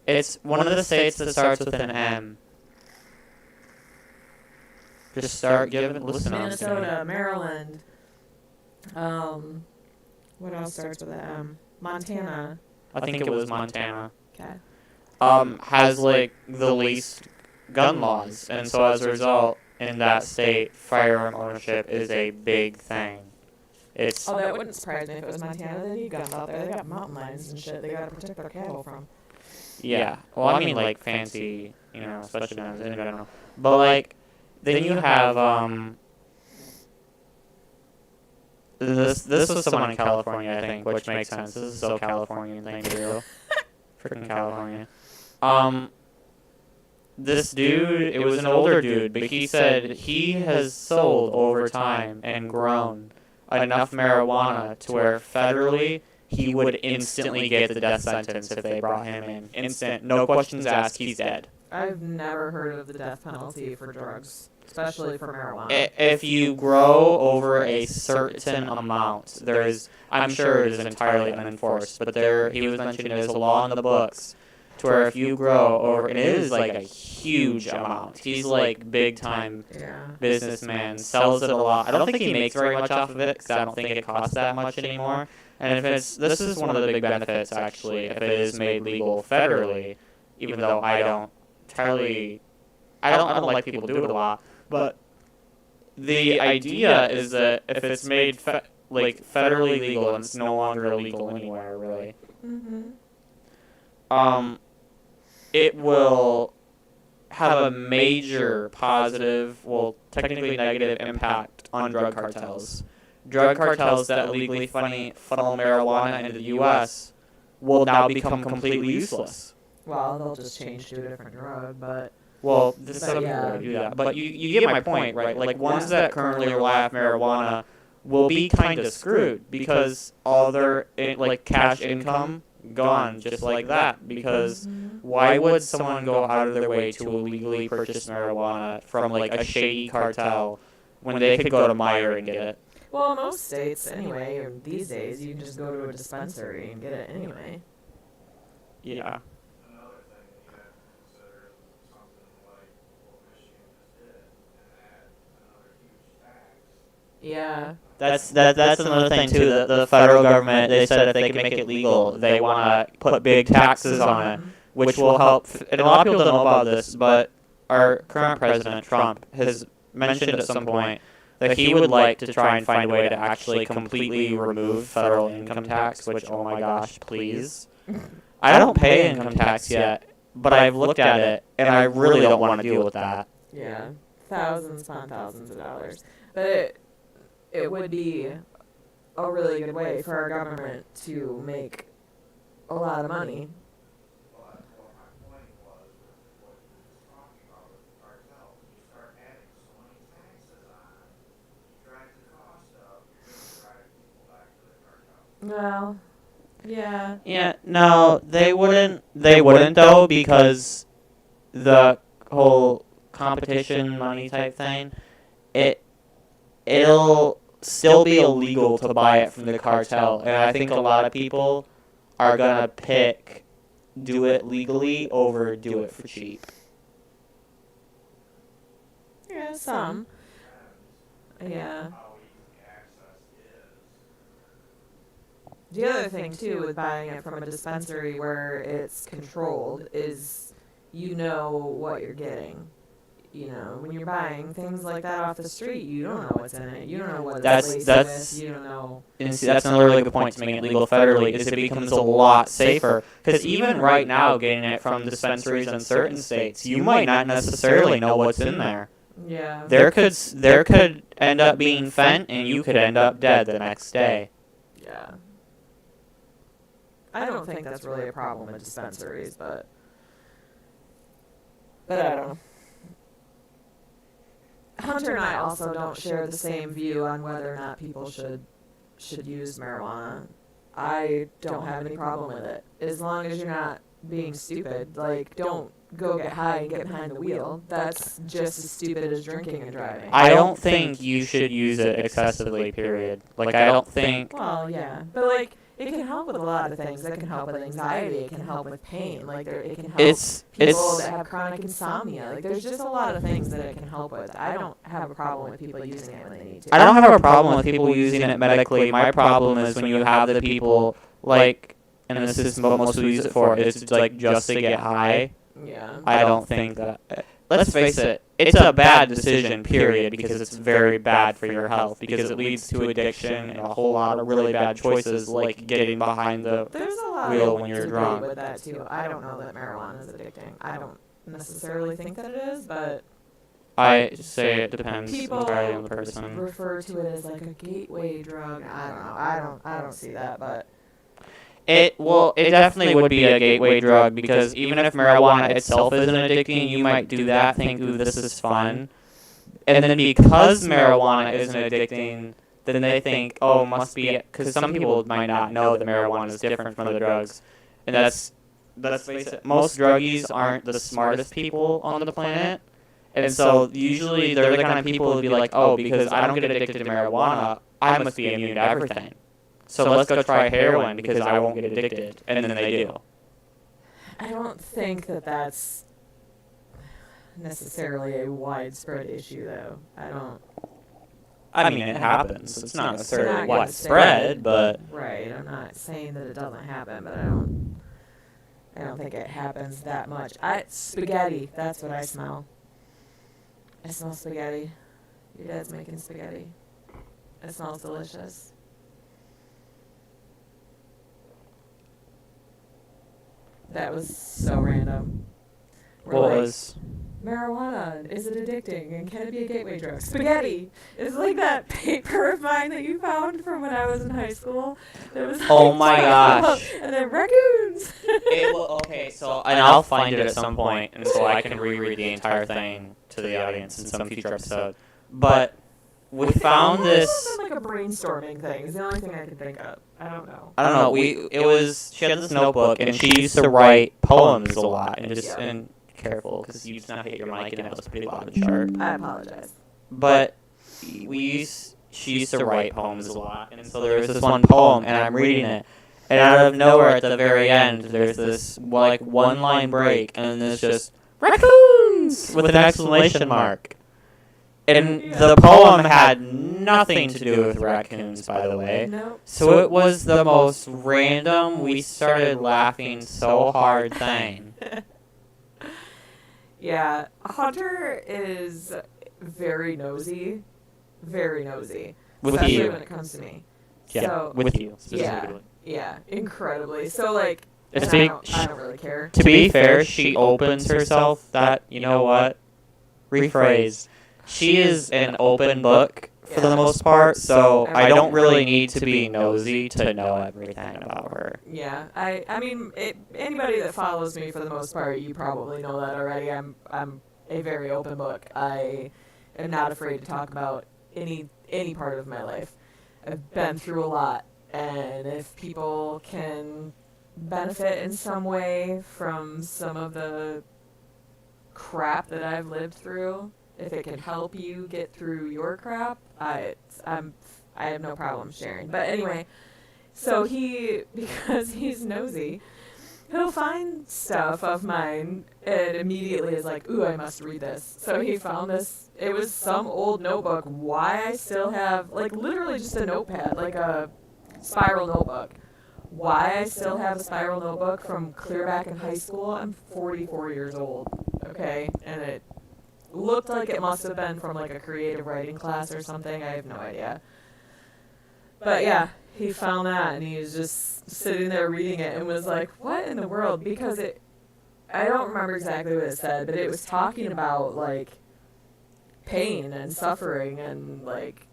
It's one of the states that starts with an M. Just start giving, listen on Minnesota, Maryland. What else starts with an M? Montana. I think it was Montana. Okay. Has like the least gun laws, and so as a result, in that state, firearm ownership is a big thing. It's that wouldn't surprise me if it was Montana. They need guns out there. They got mountain lions and shit. They gotta protect their cattle from. yeah. Well, I mean like fancy, special guns in general. But like, then you have This was someone in California, I think, which makes sense. This is so Californian thing to do. Freaking California. This dude, it was an older dude, but he said he has sold over time and grown enough marijuana to where federally he would instantly get the death sentence if they brought him in. Instant, no questions asked, he's dead. I've never heard of the death penalty for drugs, especially for marijuana. If you grow over a certain amount, I'm sure it is entirely unenforced, but he was mentioning there's a law in the books to where if you grow over, and it is like a huge amount. He's like big time businessman, sells it a lot. I don't think he makes very much off of it because I don't think it costs that much anymore. And this is one of the big benefits actually, if it is made legal federally, even though I don't like people do it a lot, but the idea is that if it's made federally legal and it's no longer illegal anywhere really, it will have a major positive, well, technically negative impact on drug cartels. Drug cartels that illegally funnel marijuana into the U.S. will now become completely useless. Well, they'll just change to a different drug, but... Well, some people do that. But you get my point, right? Like, ones that currently rely on marijuana will be kind of screwed because all their, cash income gone just like that. Because why would someone go out of their way to illegally purchase marijuana from, a shady cartel when they could go to Meijer and get it? Well, most states, anyway, or these days, you can just go to a dispensary and get it anyway. Yeah. Yeah. That's another thing too. The federal government, they said if they can make it legal, they want to put big taxes on it, which will help. And a lot of people don't know about this, but our current president Trump has mentioned at some point that he would like to try and find a way to actually completely remove federal income tax. Which, oh my gosh, please! I don't pay income tax yet, but I've looked at it and I really don't want to deal with that. Yeah, thousands upon thousands of dollars, but it would be a really good way for our government to make a lot of money. But what my point was with what he was talking about with the cartel, you start adding so many taxes on, you drive the cost up, you're going to drive people back to the cartel. Well, yeah. Yeah, no, they wouldn't though, because the whole competition money type thing, it'll still be illegal to buy it from the cartel. And I think a lot of people are going to pick do it legally over do it for cheap. Yeah, some. Yeah. how easy access is. The other thing too with buying it from a dispensary where it's controlled is you know what you're getting. You know, when you're buying things like that off the street, you don't know what's in it. You don't know what it's laced with. You don't know. And see, that's another really good point to make it legal federally, is it becomes a lot safer. Because even right now, getting it from dispensaries in certain states, you might not necessarily know what's in there. Yeah. There could end up being fent, and you could end up dead the next day. Yeah. I don't think that's really a problem with dispensaries, but I don't know. Hunter and I also don't share the same view on whether or not people should use marijuana. I don't have any problem with it as long as you're not being stupid. Like, don't go get high and get behind the wheel. That's just as stupid as drinking and driving. I don't think you should use it excessively, period. Like, I don't think... Well, yeah. But, like, it can help with a lot of things. It can help with anxiety. It can help with pain. Like, it can help people that have chronic insomnia. Like, there's just a lot of things that it can help with. I don't have a problem with people using it when they need to. I don't have a problem with people using it medically. My problem is when you have the people, like, and this is what most people use it for, is, like, just to get high. Yeah. I don't think that... Let's face it, it's a bad decision, period, because it's very bad for your health, because it leads to addiction and a whole lot of really bad choices, like getting behind the There's a lot wheel of when you're debate drunk. with that too. I don't know that marijuana is addicting. I don't necessarily think that it is, but I say it depends people entirely on the person. refer to it as like a gateway drug. I don't know. I don't see that, but It definitely would be a gateway drug, because even if marijuana itself isn't addicting, you might do that, think, ooh, this is fun. And then because marijuana isn't addicting, then they think, oh, must be, because some people might not know that marijuana is different from other drugs. And let's face it, most druggies aren't the smartest people on the planet. And so usually they're the kind of people who'd be like, oh, because I don't get addicted to marijuana, I must be immune to everything. So let's go try heroin because I won't get addicted. And then they do. I don't think that that's necessarily a widespread issue, though. I mean, it happens. It's not necessarily not gonna widespread, say- but... Right, I'm not saying that it doesn't happen, but I don't think it happens that much. Spaghetti, that's what I smell. I smell spaghetti. Your dad's making spaghetti. It smells delicious. That was so random. We're What like, was... marijuana, is it addicting? And can it be a gateway drug? Spaghetti! It's like that paper of mine that you found from when I was in high school. That was Oh like, my gosh. And then raccoons! Okay, so... And I'll find it at some point, and so I can reread the entire thing to the audience in some future episode. But we found this... It was like a brainstorming thing. It's the only thing I can think of. I don't know. I don't know. She had this notebook, and she used to write poems a lot, and just and careful because you just not hit your mic, and it was pretty loud and sharp. I apologize. But she used to write poems a lot, and so there was this one poem, and I'm reading it, and out of nowhere at the very end, there's this like one line break, and there's just raccoons with an exclamation mark. And the poem had nothing to do with raccoons, by the way. Nope. So it was the most random, we started laughing so hard thing. Yeah, Hunter is very nosy. Very nosy. With especially you. when it comes to me. Yeah, So, with you, specifically. yeah, incredibly. So, like, It's and big- I don't really care. To be fair, she opens herself that, you know what? Rephrase. She is an open book for the most part, so I don't really need to be nosy to know everything about her. Yeah, I mean, anybody that follows me for the most part, you probably know that already. I'm a very open book. I am not afraid to talk about any part of my life. I've been through a lot, and if people can benefit in some way from some of the crap that I've lived through, if it can help you get through your crap, I'm I have no problem sharing. But anyway, so because he's nosy, he'll find stuff of mine and immediately is like, ooh, I must read this. So he found this. It was some old notebook. Why I still have, like, literally just a notepad, like a spiral notebook. Why I still have a spiral notebook from clear back in high school. I'm 44 years old, okay? And it looked like it must have been from, like, a creative writing class or something. I have no idea. But yeah, he found that and he was just sitting there reading it and was like, what in the world? Because I don't remember exactly what it said, but it was talking about, like, pain and suffering and, like,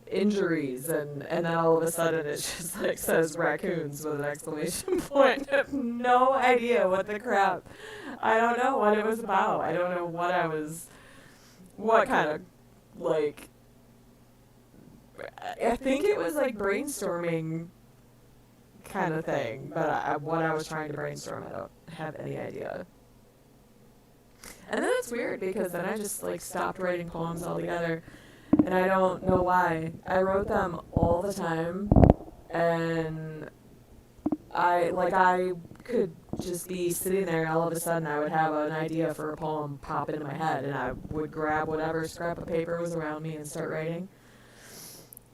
injuries, and then all of a sudden it just, like, says raccoons with an exclamation point. I have no idea what the crap. I don't know what it was about. I don't know what kind of, like, I think it was like brainstorming kind of thing, but what I was trying to brainstorm, I don't have any idea. And then it's weird because then I just, like, stopped writing poems altogether, and I don't know why. I wrote them all the time, and I could just be sitting there and all of a sudden I would have an idea for a poem pop into my head, and I would grab whatever scrap of paper was around me and start writing.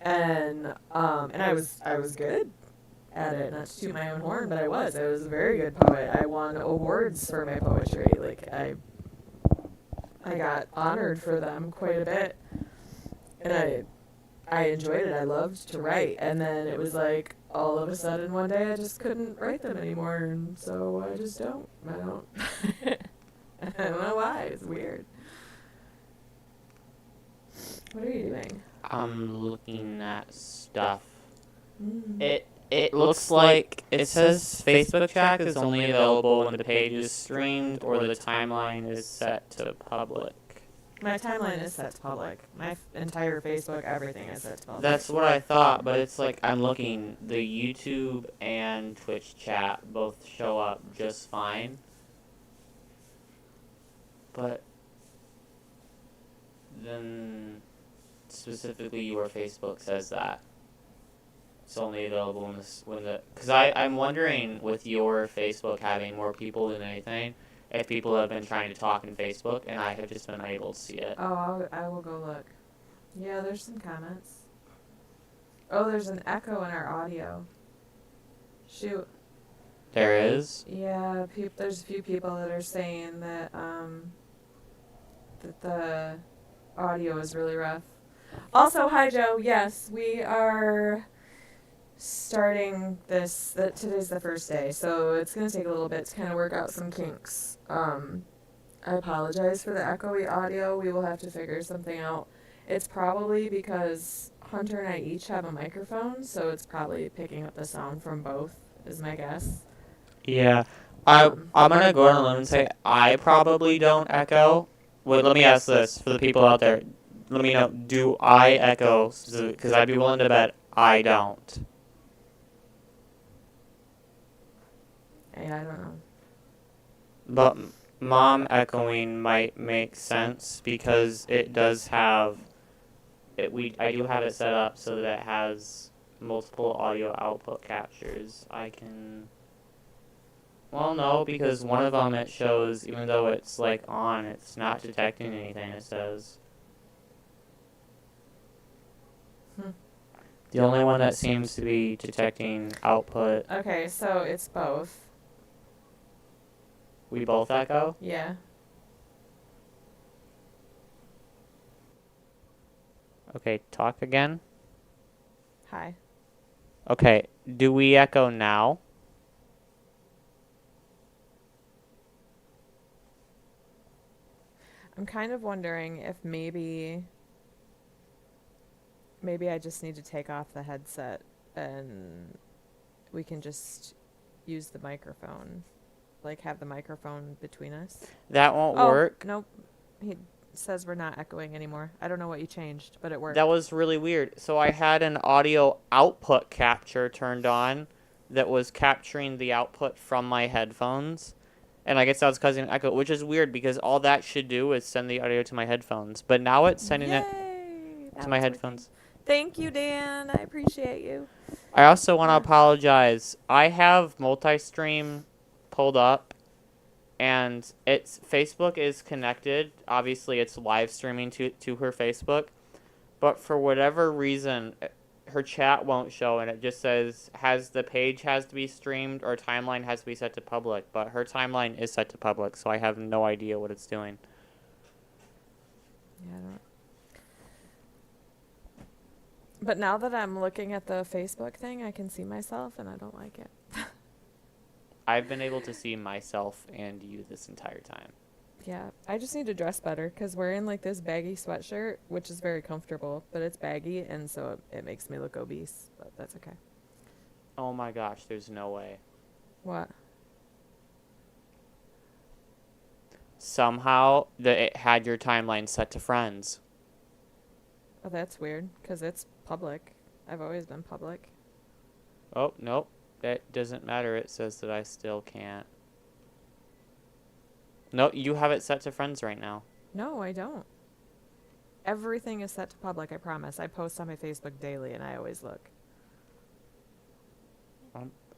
And I was good at it, not to toot my own horn, but I was a very good poet. I won awards for my poetry. Like, I got honored for them quite a bit, and I enjoyed it. I loved to write, and then it was like all of a sudden one day I just couldn't write them anymore, and so I just don't. I don't. I don't know why. It's weird. What are you doing? I'm looking at stuff. Mm. It looks like it says Facebook chat is only available when the page is streamed or the timeline is set to public. My timeline is set to public. My entire Facebook, everything is set to public. That's what I thought, but it's like I'm looking. The YouTube and Twitch chat both show up just fine. But then specifically your Facebook says that it's only available because I'm wondering, with your Facebook having more people than anything, if people have been trying to talk in Facebook and I have just been able to see it. Oh, I will go look. Yeah, there's some comments. Oh, there's an echo in our audio. Shoot. There is? Yeah, there's a few people that are saying that that the audio is really rough. Also, hi Joe. Yes, we are starting this. Today's the first day, so it's gonna take a little bit to kind of work out some kinks. I apologize for the echoey audio. We will have to figure something out. It's probably because Hunter and I each have a microphone, so it's probably picking up the sound from both, is my guess. Yeah. I'm gonna go on a limb and say I probably don't echo. Wait, let me ask this for the people out there. Let me know, do I echo? Because I'd be willing to bet I don't. Hey, I don't know. But mom echoing might make sense because it does have I do have it set up so that it has multiple audio output captures. Well, no, because one of them it shows, even though it's like on, it's not detecting anything, it says. The only one that seems to be detecting output. Okay, so it's both. We both echo? Yeah. Okay, talk again. Hi. Okay, do we echo now? I'm kind of wondering if maybe I just need to take off the headset and we can just use the microphone. Like, have the microphone between us. That won't work. Nope. He says we're not echoing anymore. I don't know what you changed, but it worked. That was really weird. So I had an audio output capture turned on that was capturing the output from my headphones. And I guess that was causing an echo, which is weird because all that should do is send the audio to my headphones. But now it's sending it to my headphones. Thank you, Dan. I appreciate you. I also want to apologize. I have multi-stream pulled up, and it's Facebook is connected. Obviously, it's live streaming to her Facebook, but for whatever reason, her chat won't show, and it just says the page has to be streamed or timeline has to be set to public. But her timeline is set to public, so I have no idea what it's doing. Yeah, I don't. But now that I'm looking at the Facebook thing, I can see myself, and I don't like it. I've been able to see myself and you this entire time. Yeah, I just need to dress better because wearing like this baggy sweatshirt, which is very comfortable, but it's baggy, and so it makes me look obese, but that's okay. Oh my gosh, there's no way. What? Somehow it had your timeline set to friends. Oh, that's weird because it's public. I've always been public. Oh, nope. That doesn't matter. It says that I still can't. No, you have it set to friends right now. No, I don't. Everything is set to public, I promise. I post on my Facebook daily, and I always look.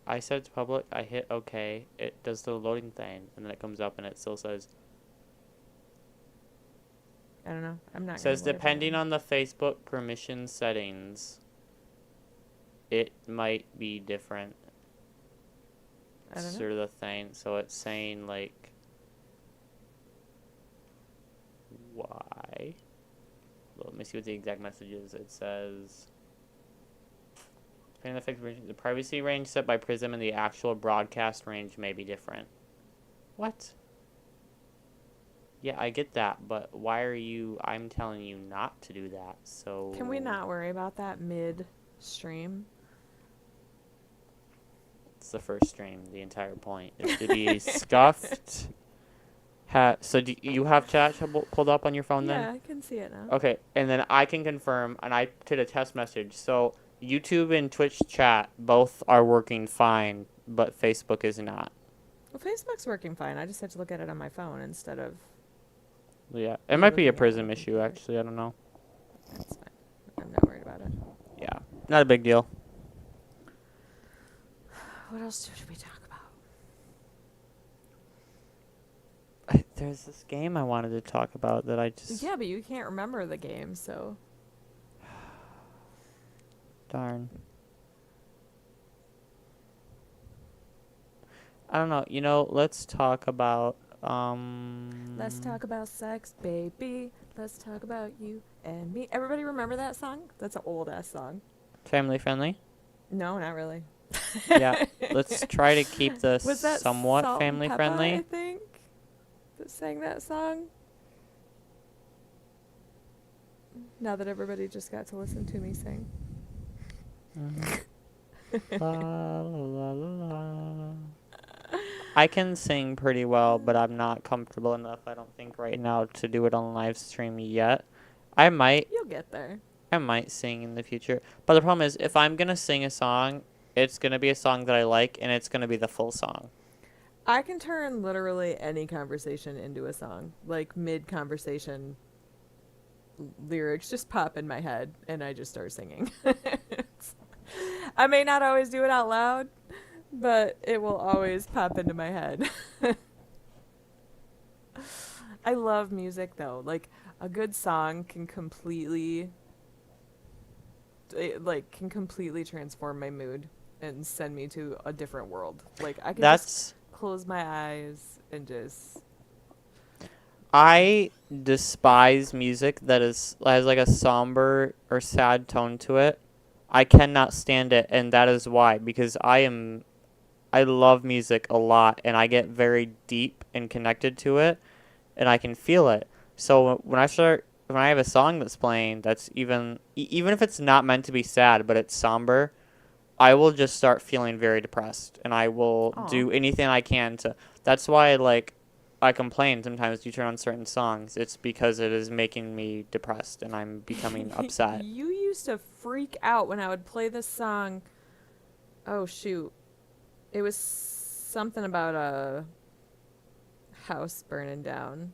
I set it to public. I hit OK. It does the loading thing, and then it comes up and it still says. I don't know. I'm not. It says depending on the Facebook permission settings, it might be different. I don't know. Sort of the thing. So it's saying like. Why? Well, let me see what the exact message is. It says. Depending on the Facebook range, the privacy range set by Prism and the actual broadcast range may be different. What? Yeah, I get that, but why are you... I'm telling you not to do that, so... Can we not worry about that mid-stream? It's the first stream. The entire point is to be scuffed. So do you have chat pulled up on your phone then? Yeah, I can see it now. Okay, and then I can confirm, and I did a test message. So YouTube and Twitch chat both are working fine, but Facebook is not. Well, Facebook's working fine. I just have to look at it on my phone instead of... Yeah, it might be a Prism issue, actually. I don't know. That's fine. I'm not worried about it. Yeah, not a big deal. What else should we talk about? There's this game I wanted to talk about that I just... Yeah, but you can't remember the game, so... Darn. I don't know. You know, let's talk about... Let's talk about sex, baby. Let's talk about you and me. Everybody remember that song? That's an old-ass song. Family friendly? No, not really. Yeah. Let's try to keep this Was that somewhat Salt and family Peppa, friendly. I think, that sang that song. Now that everybody just got to listen to me sing. La, la, la, la. I can sing pretty well, but I'm not comfortable enough, I don't think, right now to do it on live stream yet. I might You'll get there. sing in the future. But the problem is, if I'm going to sing a song, it's going to be a song that I like, and it's going to be the full song. I can turn literally any conversation into a song. Like, mid-conversation, lyrics just pop in my head, and I just start singing. I may not always do it out loud, but it will always pop into my head. I love music, though. Like, a good song can completely transform my mood and send me to a different world. Like, I can just close my eyes and just... I despise music that has like a somber or sad tone to it. I cannot stand it, and that is why, because I love music a lot, and I get very deep and connected to it, and I can feel it. So when I have a song that's playing that's even if it's not meant to be sad, but it's somber, I will just start feeling very depressed, and I will do anything I can to... That's why, I complain sometimes you turn on certain songs. It's because it is making me depressed, and I'm becoming upset. You used to freak out when I would play this song. Oh, shoot. It was something about a house burning down.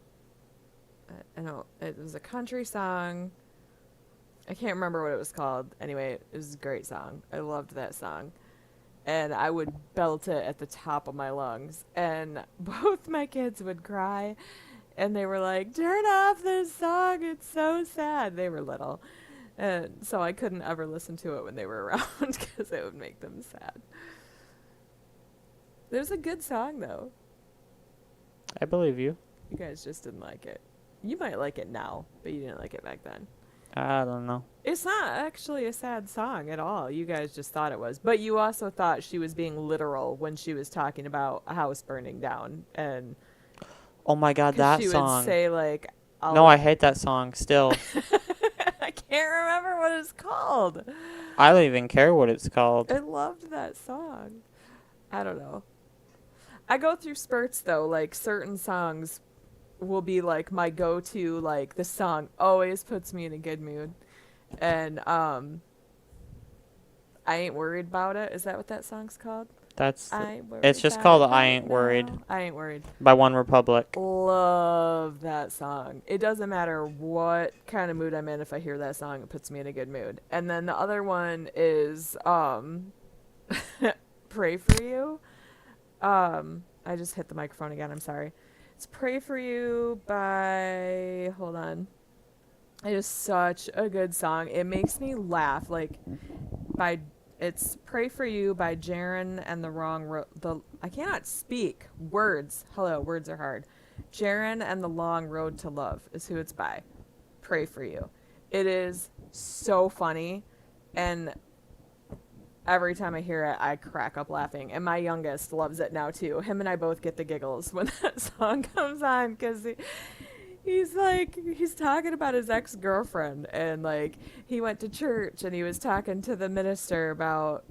I know it was a country song, I can't remember what it was called. Anyway, it was a great song. I loved that song. And I would belt it at the top of my lungs. And both my kids would cry. And they were like, turn off this song. It's so sad. They were little. And so I couldn't ever listen to it when they were around because it would make them sad. It was a good song, though. I believe you. You guys just didn't like it. You might like it now, but you didn't like it back then. I don't know. It's not actually a sad song at all. You guys just thought it was. But you also thought she was being literal when she was talking about a house burning down. And Oh my God, 'cause that she song. would say, like, No, I hate that song still. I can't remember what it's called. I don't even care what it's called. I loved that song. I don't know. I go through spurts, though. Like, certain songs will be, like, my go-to. Like, the song always puts me in a good mood. And, I Ain't Worried About It. Is that what that song's called? That's I ain't worried it's just about called it I right Ain't Worried now. I Ain't Worried. by One Republic. Love that song. It doesn't matter what kind of mood I'm in. If I hear that song, it puts me in a good mood. And then the other one is Pray For You. I just hit the microphone again. I'm sorry. It's Pray For You by, hold on. It is such a good song. It makes me laugh. Like, it's Pray For You by Jaren and the Wrong I cannot speak words. Hello, words are hard. Jaren and the Long Road to Love is who it's by. Pray For You. It is so funny, and every time I hear it, I crack up laughing. And my youngest loves it now too. Him and I both get the giggles when that song comes on because he's talking about his ex-girlfriend, and like he went to church and he was talking to the minister about,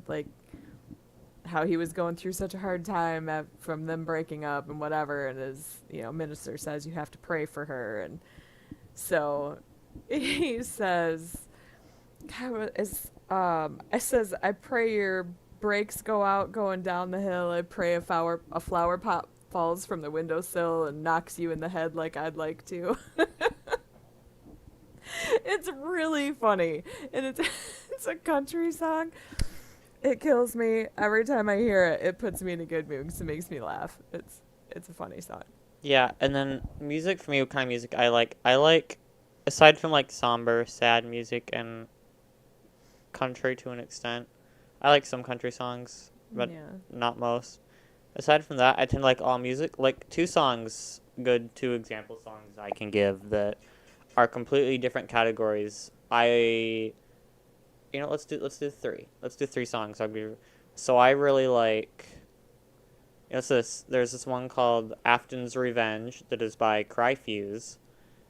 like how he was going through such a hard time from them breaking up and whatever, and his minister says you have to pray for her, and so he says, it says, I pray your brakes go out going down the hill. I pray a flower pot falls from the windowsill and knocks you in the head like I'd like to. It's really funny. And it's a country song. It kills me. Every time I hear it, it puts me in a good mood because it makes me laugh. It's a funny song. Yeah, and then music for me, what kind of music I like, aside from like somber, sad music and country to an extent, I like some country songs, but not most. Aside from that, I tend to like all music. Like two example songs I can give that are completely different categories. Let's do three. Let's do three songs. So I really like. There's this one called Afton's Revenge that is by Cryfuse.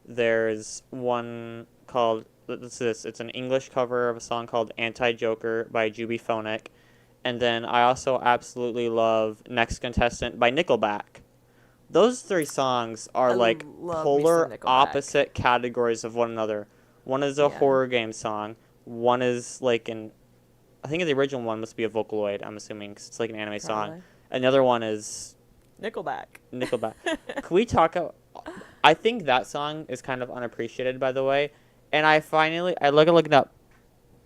There's one called it's an English cover of a song called Anti-Joker by Jubyphonic. And then I also absolutely love Next Contestant by Nickelback. Those three songs are like polar opposite categories of one another. One is a horror game song. One is like I think the original one must be a Vocaloid, I'm assuming, because it's like an anime song. Another one is Nickelback. Can we talk about... I think that song is kind of unappreciated, by the way. And I looked up.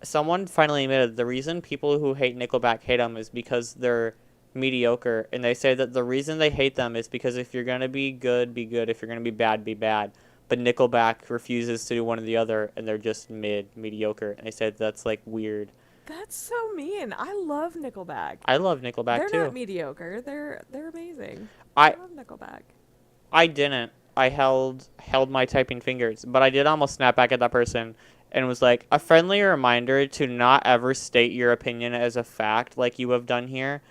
Someone finally admitted the reason people who hate Nickelback hate them is because they're mediocre. And they say that the reason they hate them is because if you're going to be good, be good. If you're going to be bad. But Nickelback refuses to do one or the other, and they're just mediocre. And they said that's, like, weird. That's so mean. I love Nickelback. I love Nickelback, too. They're not mediocre. They're amazing. I love Nickelback. I didn't. I held my typing fingers. But I did almost snap back at that person and was like, a friendly reminder to not ever state your opinion as a fact like you have done here.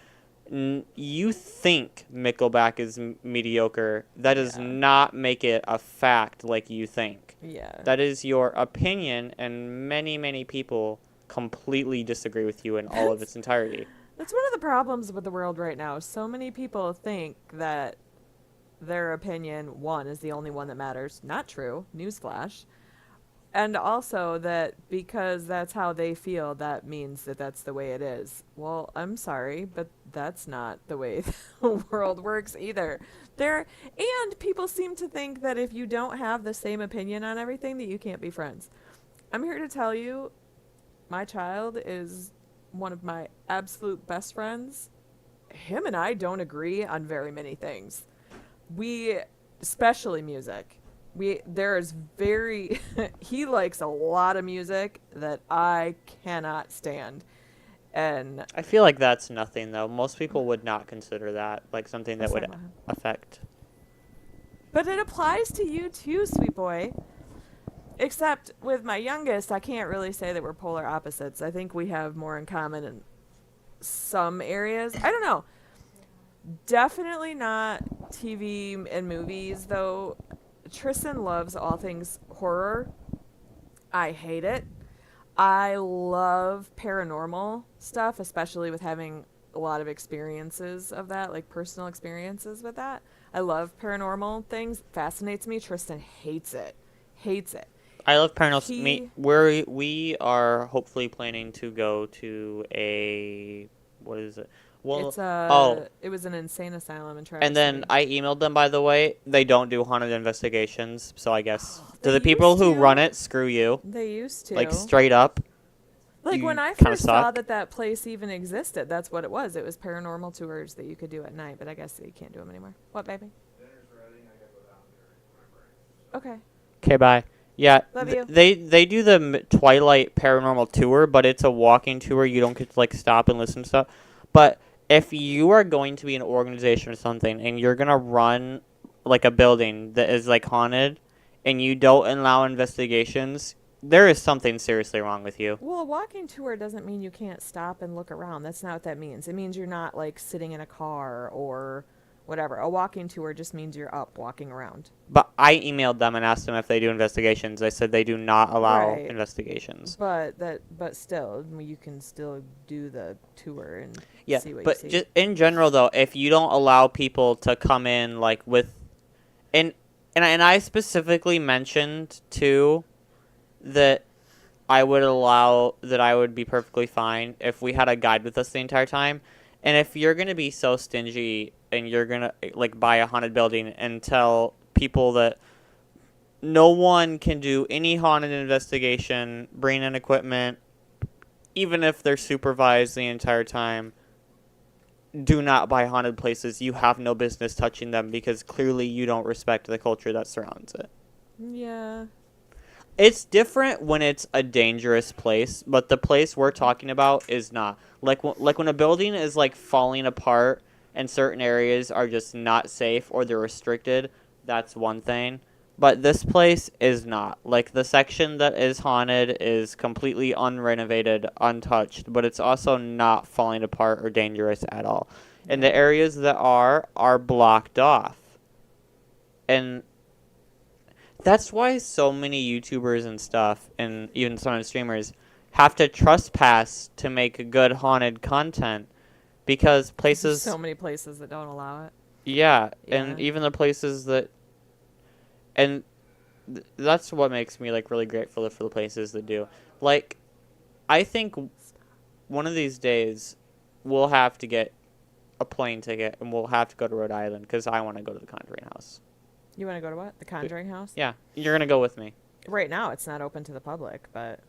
You think Nickelback is mediocre. That does not make it a fact like you think. Yeah. That is your opinion, and many, many people completely disagree with you in all of its entirety. That's one of the problems with the world right now. So many people think that their opinion, one, is the only one that matters. Not true. Newsflash. And also that because that's how they feel, that means that that's the way it is. Well, I'm sorry, but that's not the way the world works either. And people seem to think that if you don't have the same opinion on everything, that you can't be friends. I'm here to tell you, my child is one of my absolute best friends. Him and I don't agree on very many things. We, especially music. There's very, he likes a lot of music that I cannot stand. And I feel like that's nothing though. Most people would not consider that like something that Let's would talk about him. affect. But it applies to you too, sweet boy. Except with my youngest, I can't really say that we're polar opposites. I think we have more in common in some areas. I don't know. Definitely not TV and movies, though. Tristan loves all things horror. I hate it. I love paranormal stuff, especially with having a lot of experiences of that, like personal experiences with that. I love paranormal things. Fascinates me. Tristan hates it. Hates it. I love paranormal. He- We are hopefully planning to go to a what is it? Well, It's it was an insane asylum in Traverse and then City. I emailed them, by the way. They don't do haunted investigations, so I guess They to the people used who to. run it, screw you. They used to. Like straight up. Like you when I kinda first saw suck. that place even existed, that's what it was. It was paranormal tours that you could do at night, but I guess you can't do them anymore. What, baby? Dinner's ready. I gotta go down there. Remember. Okay. Okay, bye. Yeah, Love you. they do the Twilight Paranormal Tour, but it's a walking tour. You don't get to like stop and listen to stuff. But if you are going to be an organization or something, and you're gonna run like a building that is like haunted, and you don't allow investigations, there is something seriously wrong with you. Well, a walking tour doesn't mean you can't stop and look around. That's not what that means. It means you're not like sitting in a car or whatever. A walking tour just means you're up walking around. But I emailed them and asked them if they do investigations. They said they do not allow Right. investigations. But still, you can still do the tour and Yeah, see what but you see. just in general though, if you don't allow people to come in like with, and I specifically mentioned too, that I would be perfectly fine if we had a guide with us the entire time. And if you're gonna be so stingy and you're gonna like buy a haunted building and tell people that no one can do any haunted investigation, bring in equipment, even if they're supervised the entire time, do not buy haunted places. You have no business touching them because clearly you don't respect the culture that surrounds it. Yeah. It's different when it's a dangerous place, but the place we're talking about is not. Like when a building is like falling apart and certain areas are just not safe or they're restricted, that's one thing. But this place is not. Like the section that is haunted is completely unrenovated, untouched, but it's also not falling apart or dangerous at all. And the areas that are blocked off. And that's why so many YouTubers and stuff, and even some streamers, have to trespass to make good haunted content, because There's places, so many places that don't allow it. yeah, and Yeah. even the places that, and that's what makes me like really grateful for the places that do. Like, I think one of these days we'll have to get a plane ticket and we'll have to go to Rhode Island because I want to go to the Conjuring House. You want to go to what? The Conjuring House? Yeah, you're gonna go with me. Right now, it's not open to the public, but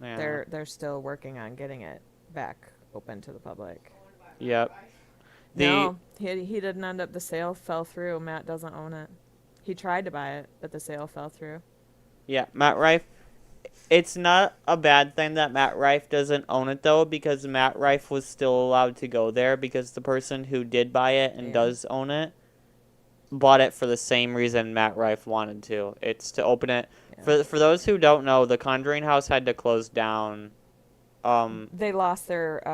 Yeah. they're still working on getting it back open to the public. Yep. No, he didn't end up. The sale fell through. Matt doesn't own it. He tried to buy it, but the sale fell through. Yeah, Matt Rife. It's not a bad thing that Matt Rife doesn't own it, though, because Matt Rife was still allowed to go there because the person who did buy it and Yeah. does own it bought it for the same reason Matt Rife wanted to. It's to open it. Yeah. For those who don't know, the Conjuring House had to close down. They lost their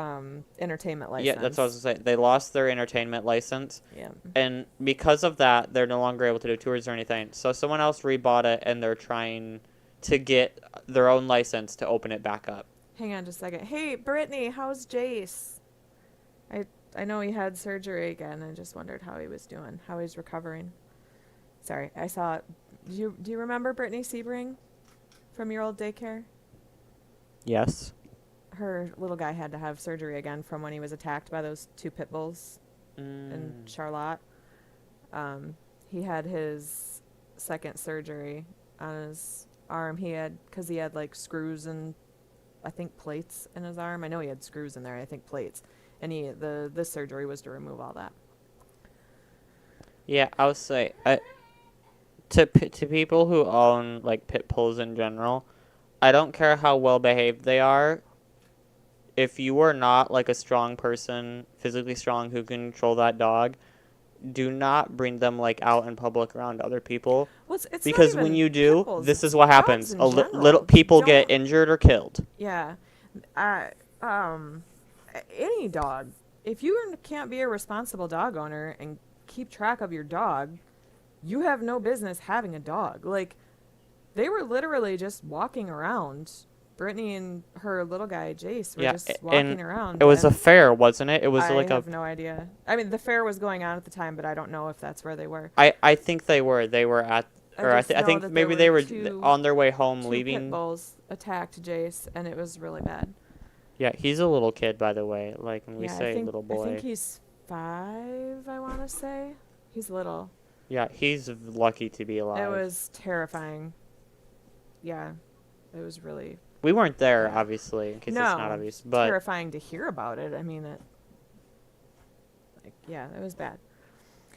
entertainment license. Yeah, that's what I was going to say. They lost their entertainment license. Yeah. And because of that, they're no longer able to do tours or anything. So someone else rebought it, and they're trying to get their own license to open it back up. Hang on just a second. Hey, Brittany, how's Jace? I know he had surgery again. I just wondered how he was doing, how he's recovering. Sorry, I saw. Do you remember Brittany Sebring from your old daycare? Yes. Her little guy had to have surgery again from when he was attacked by those two pit bulls in Mm. Charlotte. He had his second surgery on his arm. Because he had like screws and I think plates in his arm. I know he had screws in there. I think plates, and the surgery was to remove all that. Yeah, I would say to people who own like pit bulls in general, I don't care how well behaved they are. If you are not like a strong person, physically strong, who can control that dog, do not bring them like out in public around other people. Well, it's Because not when even you pit do, bulls, this it's is what dogs happens. in Little general. people get Don't- injured or killed. Yeah, I any dog. If you can't be a responsible dog owner and keep track of your dog, you have no business having a dog. Like, they were literally just walking around. Brittany and her little guy Jace were Yeah, just and walking around. It was a and fair, wasn't it? It was I like have no idea. I mean, the fair was going on at the time, but I don't know if that's where they were. I think they were. They were at, or I just know think that maybe there they were were on their way home Two leaving. pit bulls attacked Jace, and it was really bad. Yeah, he's a little kid, by the way. Like when we Yeah, say little I boy. think he's 5. I want to say he's little. Yeah, he's lucky to be alive. It was terrifying. Yeah, it was really We weren't there, Yeah. obviously, in case no, it's not obvious. But terrifying to hear about it. I mean, it was bad.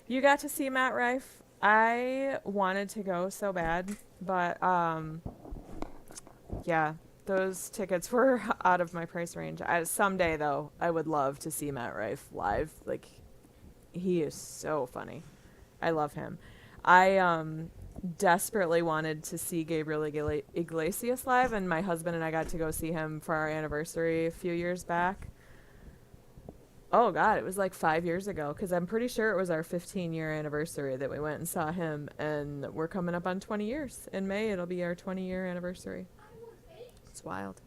You got to see Matt Rife. I wanted to go so bad, but yeah, those tickets were out of my price range. Someday though, I would love to see Matt Rife live. Like, he is so funny. I love him. I desperately wanted to see Gabriel Iglesias live, and my husband and I got to go see him for our anniversary a few years back. Oh God, it was like 5 years ago, because I'm pretty sure it was our 15-year anniversary that we went and saw him, and we're coming up on 20 years. In May, it'll be our 20-year anniversary. It's wild.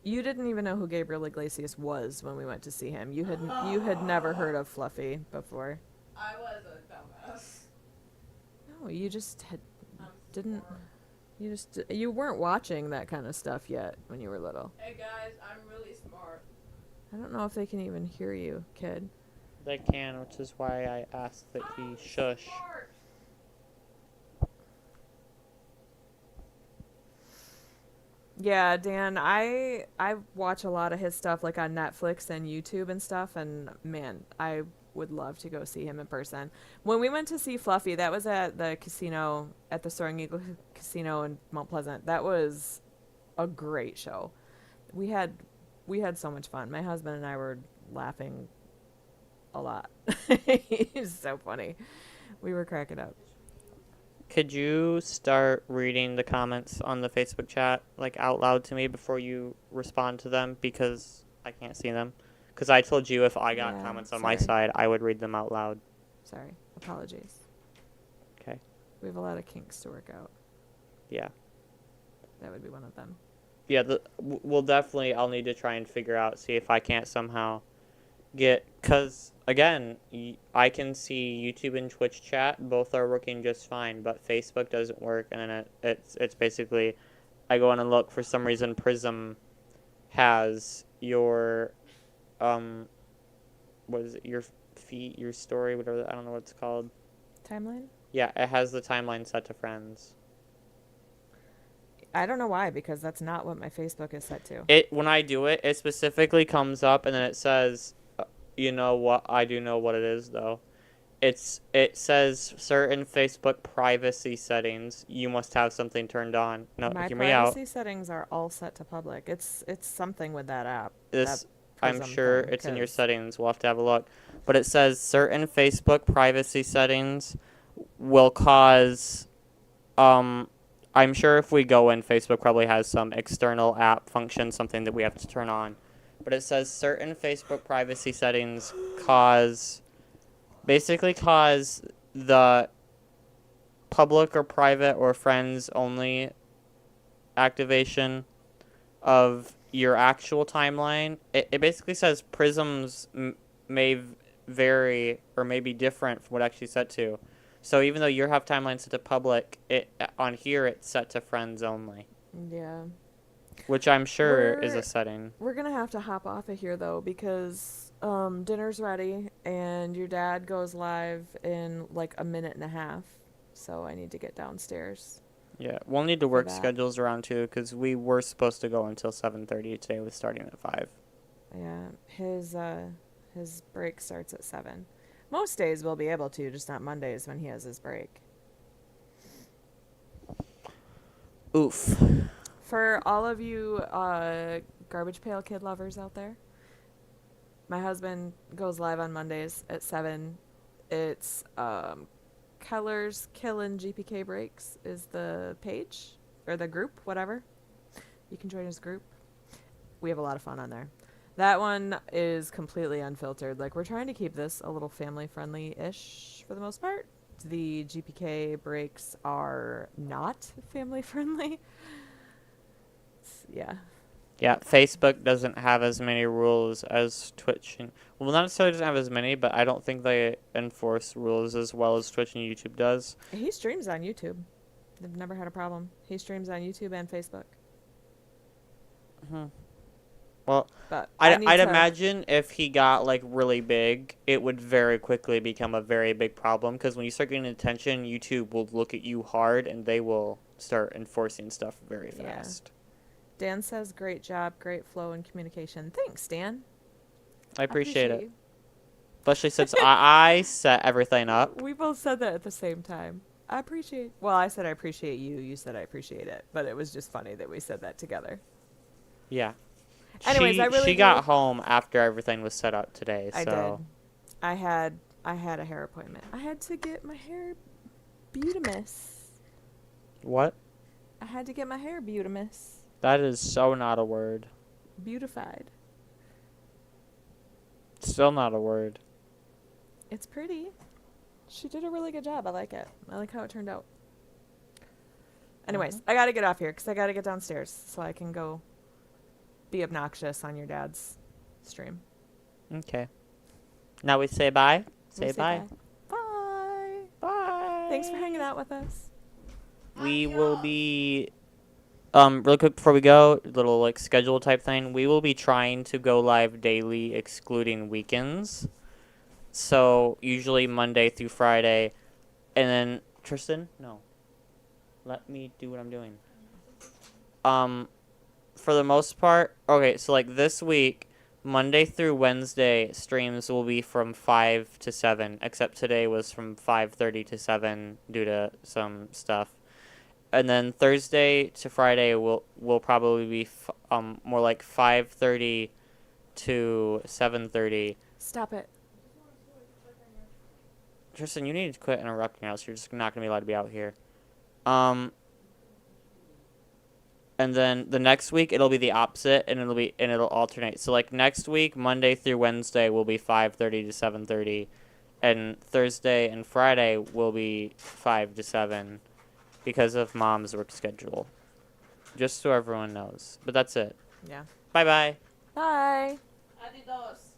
You didn't even know who Gabriel Iglesias was when we went to see him. You had never heard of Fluffy before. I was a dumbass. No, you just didn't. You weren't watching that kind of stuff yet when you were little. Hey guys, I'm really smart. I don't know if they can even hear you, kid. they can, which is why I asked that he shush. Smart. Yeah, Dan, I watch a lot of his stuff like on Netflix and YouTube and stuff, and man, I would love to go see him in person. When we went to see Fluffy, that was at the casino, at the Soaring Eagle Casino in Mount Pleasant. That was a great show. We had so much fun. My husband and I were laughing a lot. He's so funny. We were cracking up. Could you start reading the comments on the Facebook chat like out loud to me before you respond to them, because I can't see them? Because I told you if I got Yeah, comments on my sorry. side, I would read them out loud. Sorry. Apologies. Okay. We have a lot of kinks to work out. Yeah. That would be one of them. Yeah, we'll definitely, I'll need to try and figure out, see if I can't somehow get, because, again, I can see YouTube and Twitch chat, both are working just fine, but Facebook doesn't work, and then it's basically, I go in and look, for some reason, Prism has your, what is it, your feed, your story, whatever, I don't know what it's called. Timeline? Yeah, it has the timeline set to friends. I don't know why, because that's not what my Facebook is set to. When I do it, it specifically comes up, and then it says, you know what? I do know what it is though. It says certain Facebook privacy settings. You must have something turned on. No, My hear me out. privacy settings are all set to public. It's something with that app. This, that I'm Prism sure thing, it's in your 'cause- settings. We'll have to have a look. But it says certain Facebook privacy settings will cause. I'm sure if we go in, Facebook probably has some external app function, something that we have to turn on. But it says certain Facebook privacy settings basically cause the public or private or friends only activation of your actual timeline. It basically says Prisms may vary or may be different from what actually set to. So even though you have timeline set to public, on here it's set to friends only, Yeah. which I'm sure is a We're- setting. We're going to have to hop off of here, though, because dinner's ready, and your dad goes live in like a minute and a half. so I need to get downstairs. Yeah, we'll need to work that. schedules around too, because we were supposed to go until 7:30 today, with starting at 5. Yeah, his break starts at 7. Most days we'll be able to, just not Mondays when he has his break. Oof. For all of you garbage pail kid lovers out there, my husband goes live on Mondays at 7. It's Keller's Killin' GPK Breaks is the page or the group, whatever. You can join his group. We have a lot of fun on there. That one is completely unfiltered. Like, we're trying to keep this a little family friendly-ish for the most part. The GPK breaks are not family friendly. Yeah. Yeah, Facebook doesn't have as many rules as Twitch. Well, not necessarily doesn't have as many, but I don't think they enforce rules as well as Twitch and YouTube does. He streams on YouTube. They've never had a problem. He streams on YouTube and Facebook. Well, But I'd imagine if he got like really big, it would very quickly become a very big problem, because when you start getting attention, YouTube will look at you hard and they will start enforcing stuff very Yeah. fast. Dan says, great job, great flow and communication. Thanks, Dan. I appreciate it. you. Especially since I set everything up. We both said that at the same time. I appreciate. Well, I said I appreciate you. You said I appreciate it. But it was just funny that we said that together. Yeah. Anyways, she, I really she do- got home after everything was set up today, I so did. I had a hair appointment. I had to get my hair beautimus. what? I had to get my hair beautimus. That is so not a word. Beautified. Still not a word. It's pretty. She did a really good job. I like it. I like how it turned out. Anyways, I gotta get off here because I gotta get downstairs so I can go be obnoxious on your dad's stream. Okay. Now we say bye. We Say bye. Bye. Bye. Thanks for hanging out with us. We will be really quick before we go, little like schedule type thing. We will be trying to go live daily, excluding weekends. So usually Monday through Friday, and then Tristan, no. Let me do what I'm doing. For the most part, okay, so like this week, Monday through Wednesday streams will be from 5 to 7, except today was from 5:30 to 7 due to some stuff. And then Thursday to Friday will probably be more like 5:30 to 7:30. Stop it. Tristan, you need to quit interrupting us. You're just not going to be allowed to be out here. And then the next week it'll be the opposite, and it'll alternate. So like next week, Monday through Wednesday will be 5:30 to 7:30, and Thursday and Friday will be 5 to 7, because of Mom's work schedule. Just so everyone knows. But that's it. Yeah. Bye bye. Bye. Adios.